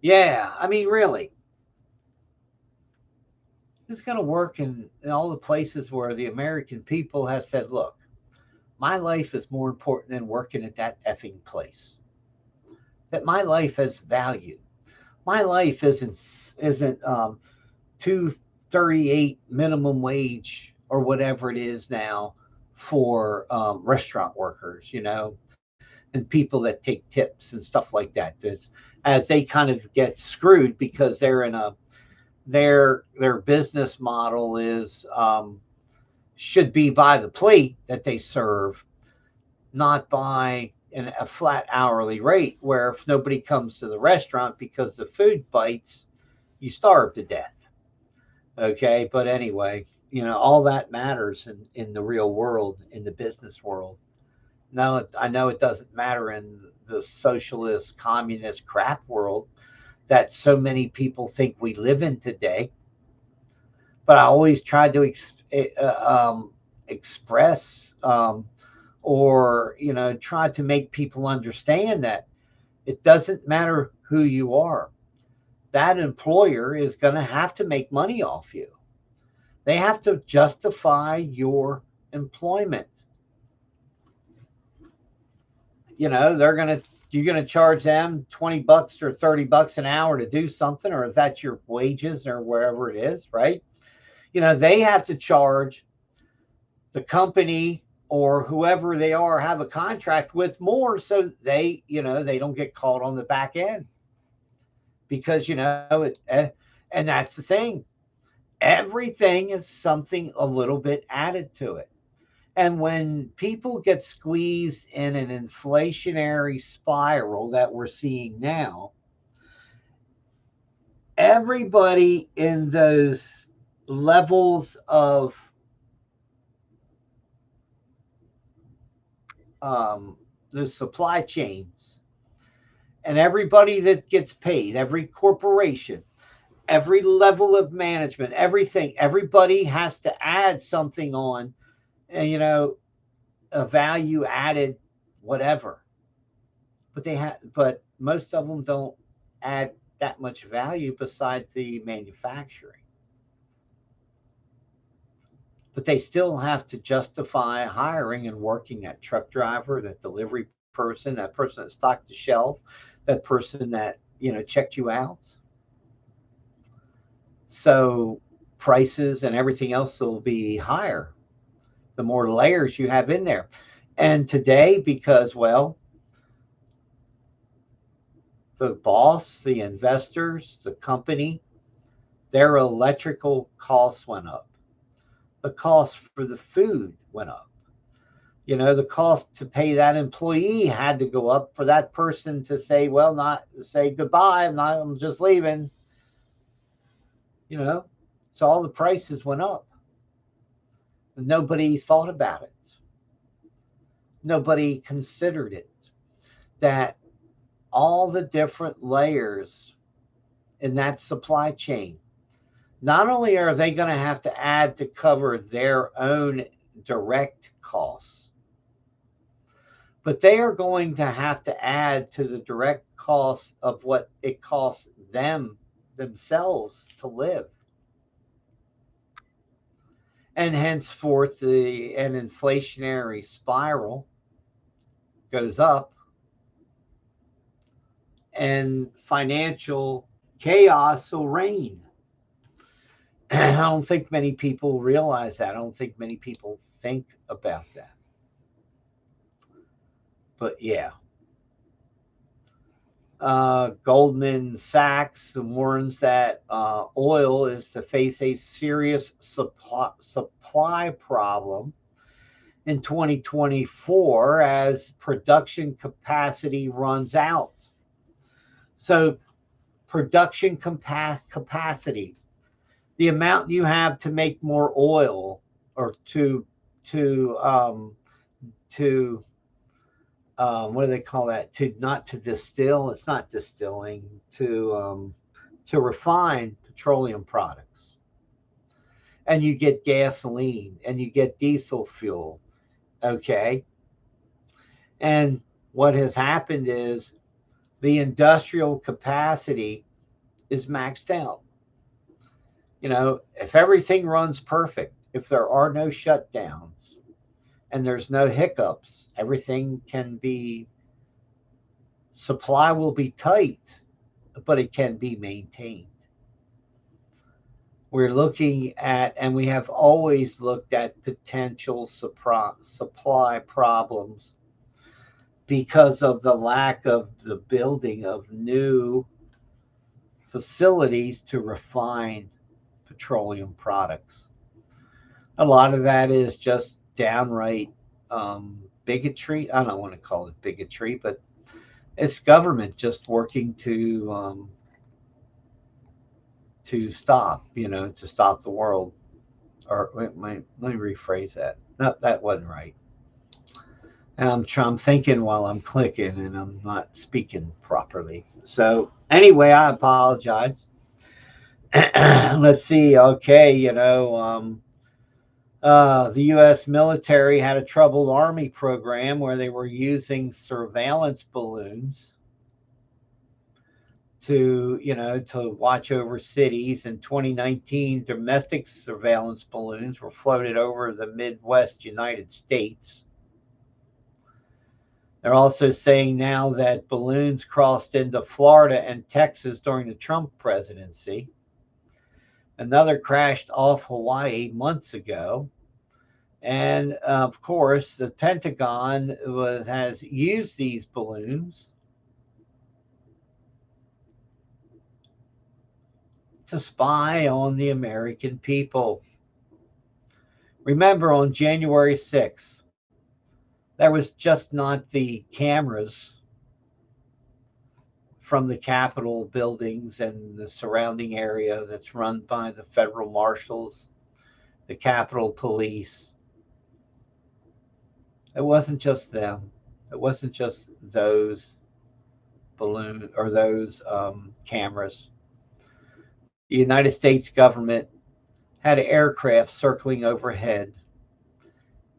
Speaker 1: Yeah, I mean, really, who's going to work in all the places where the American people have said, look, my life is more important than working at that effing place. That my life has value. My life isn't 238 minimum wage or whatever it is now for restaurant workers, and people that take tips and stuff like that. As they kind of get screwed because they're in a their business model is should be by the plate that they serve, not by a flat hourly rate, where if nobody comes to the restaurant because the food bites, you starve to death. Okay. But anyway, all that matters in the real world, in the business world. No, I know it doesn't matter in the socialist, communist crap world that so many people think we live in today. But I always try to express or try to make people understand that it doesn't matter who you are. That employer is going to have to make money off you. They have to justify your employment. They're going to you're going to charge them $20 or $30 an hour to do something, or if that's your wages or wherever it is, right? They have to charge the company or whoever they are have a contract with more, so they don't get caught on the back end, because and that's the thing, everything is something a little bit added to it. And when people get squeezed in an inflationary spiral that we're seeing now, everybody in those levels of um, the supply chains and everybody that gets paid, every corporation, every level of management, everything, everybody has to add something on, and a value added, whatever. But most of them don't add that much value beside the manufacturing. But they still have to justify hiring and working that truck driver, that delivery person, that person that stocked the shelf, that person that checked you out. So prices and everything else will be higher the more layers you have in there. And today, because, well, the boss, the investors, the company, their electrical costs went up. The cost for the food went up. The cost to pay that employee had to go up for that person to say, well, not say goodbye. I'm just leaving. You know, so all the prices went up. Nobody thought about it. Nobody considered it. That all the different layers in that supply chain, not only are they going to have to add to cover their own direct costs, but they are going to have to add to the direct costs of what it costs them themselves to live. And henceforth, an inflationary spiral goes up, and financial chaos will reign. I don't think many people realize that. I don't think many people think about that. But yeah, Goldman Sachs warns that oil is to face a serious supply problem in 2024 as production capacity runs out. So, production capacity, the amount you have to make more oil, or to to what do they call that? To not to distill. It's not distilling. To refine petroleum products, and you get gasoline, and you get diesel fuel. Okay, and what has happened is the industrial capacity is maxed out. If everything runs perfect, if there are no shutdowns and there's no hiccups, everything can be, supply will be tight, but it can be maintained. We're looking at, and we have always looked at potential supply problems because of the lack of the building of new facilities to refine petroleum products. A lot of that is just downright bigotry. I don't want to call it bigotry, but it's government just working to stop the world. Or let me rephrase that. No, that wasn't right. And I'm thinking while I'm clicking, and I'm not speaking properly. So anyway, I apologize. Let's see. Okay, the U.S. military had a troubled army program where they were using surveillance balloons to watch over cities. In 2019, domestic surveillance balloons were floated over the Midwest United States. They're also saying now that balloons crossed into Florida and Texas during the Trump presidency. Another crashed off Hawaii months ago. And of course, the Pentagon has used these balloons to spy on the American people. Remember, on January 6th, there was just not the cameras from the Capitol buildings and the surrounding area that's run by the federal marshals, the Capitol Police. It wasn't just them. It wasn't just those balloon or those cameras. The United States government had aircraft circling overhead,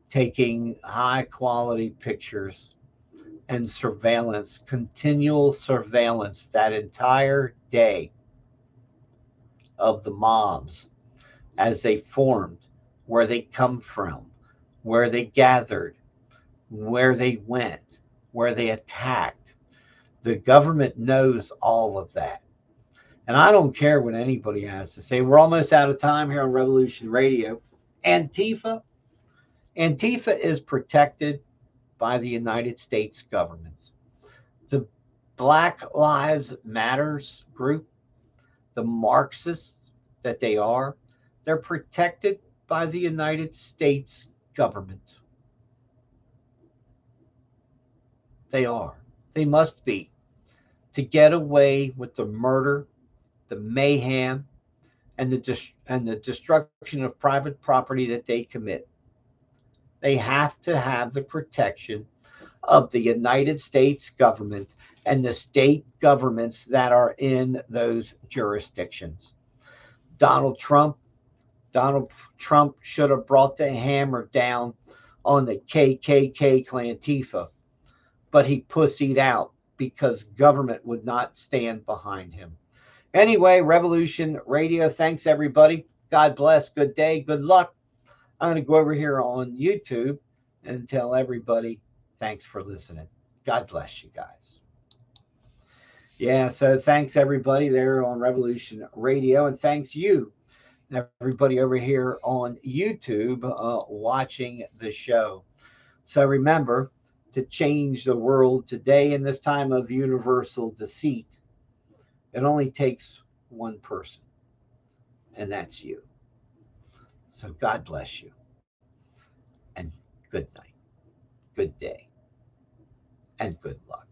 Speaker 1: taking high quality pictures and surveillance, continual surveillance that entire day of the mobs as they formed, where they come from, where they gathered, where they went, where they attacked. The government knows all of that. And I don't care what anybody has to say. We're almost out of time here on Revolution Radio. Antifa, Antifa is protected by the United States government. The Black Lives Matters group, the Marxists that they are, they're protected by the United States government. They are. They must be, to get away with the murder, the mayhem, and the destruction of private property that they commit. They have to have the protection of the United States government and the state governments that are in those jurisdictions. Donald Trump, Donald Trump should have brought the hammer down on the KKK Clantifa, but he pussied out because government would not stand behind him. Anyway, Revolution Radio, thanks everybody. God bless. Good day. Good luck. I'm going to go over here on YouTube and tell everybody thanks for listening. God bless you guys. Yeah, so thanks everybody there on Revolution Radio, and thanks you, everybody over here on YouTube watching the show. So remember to change the world today in this time of universal deceit. It only takes one person, and that's you. So God bless you, and good night, good day, and good luck.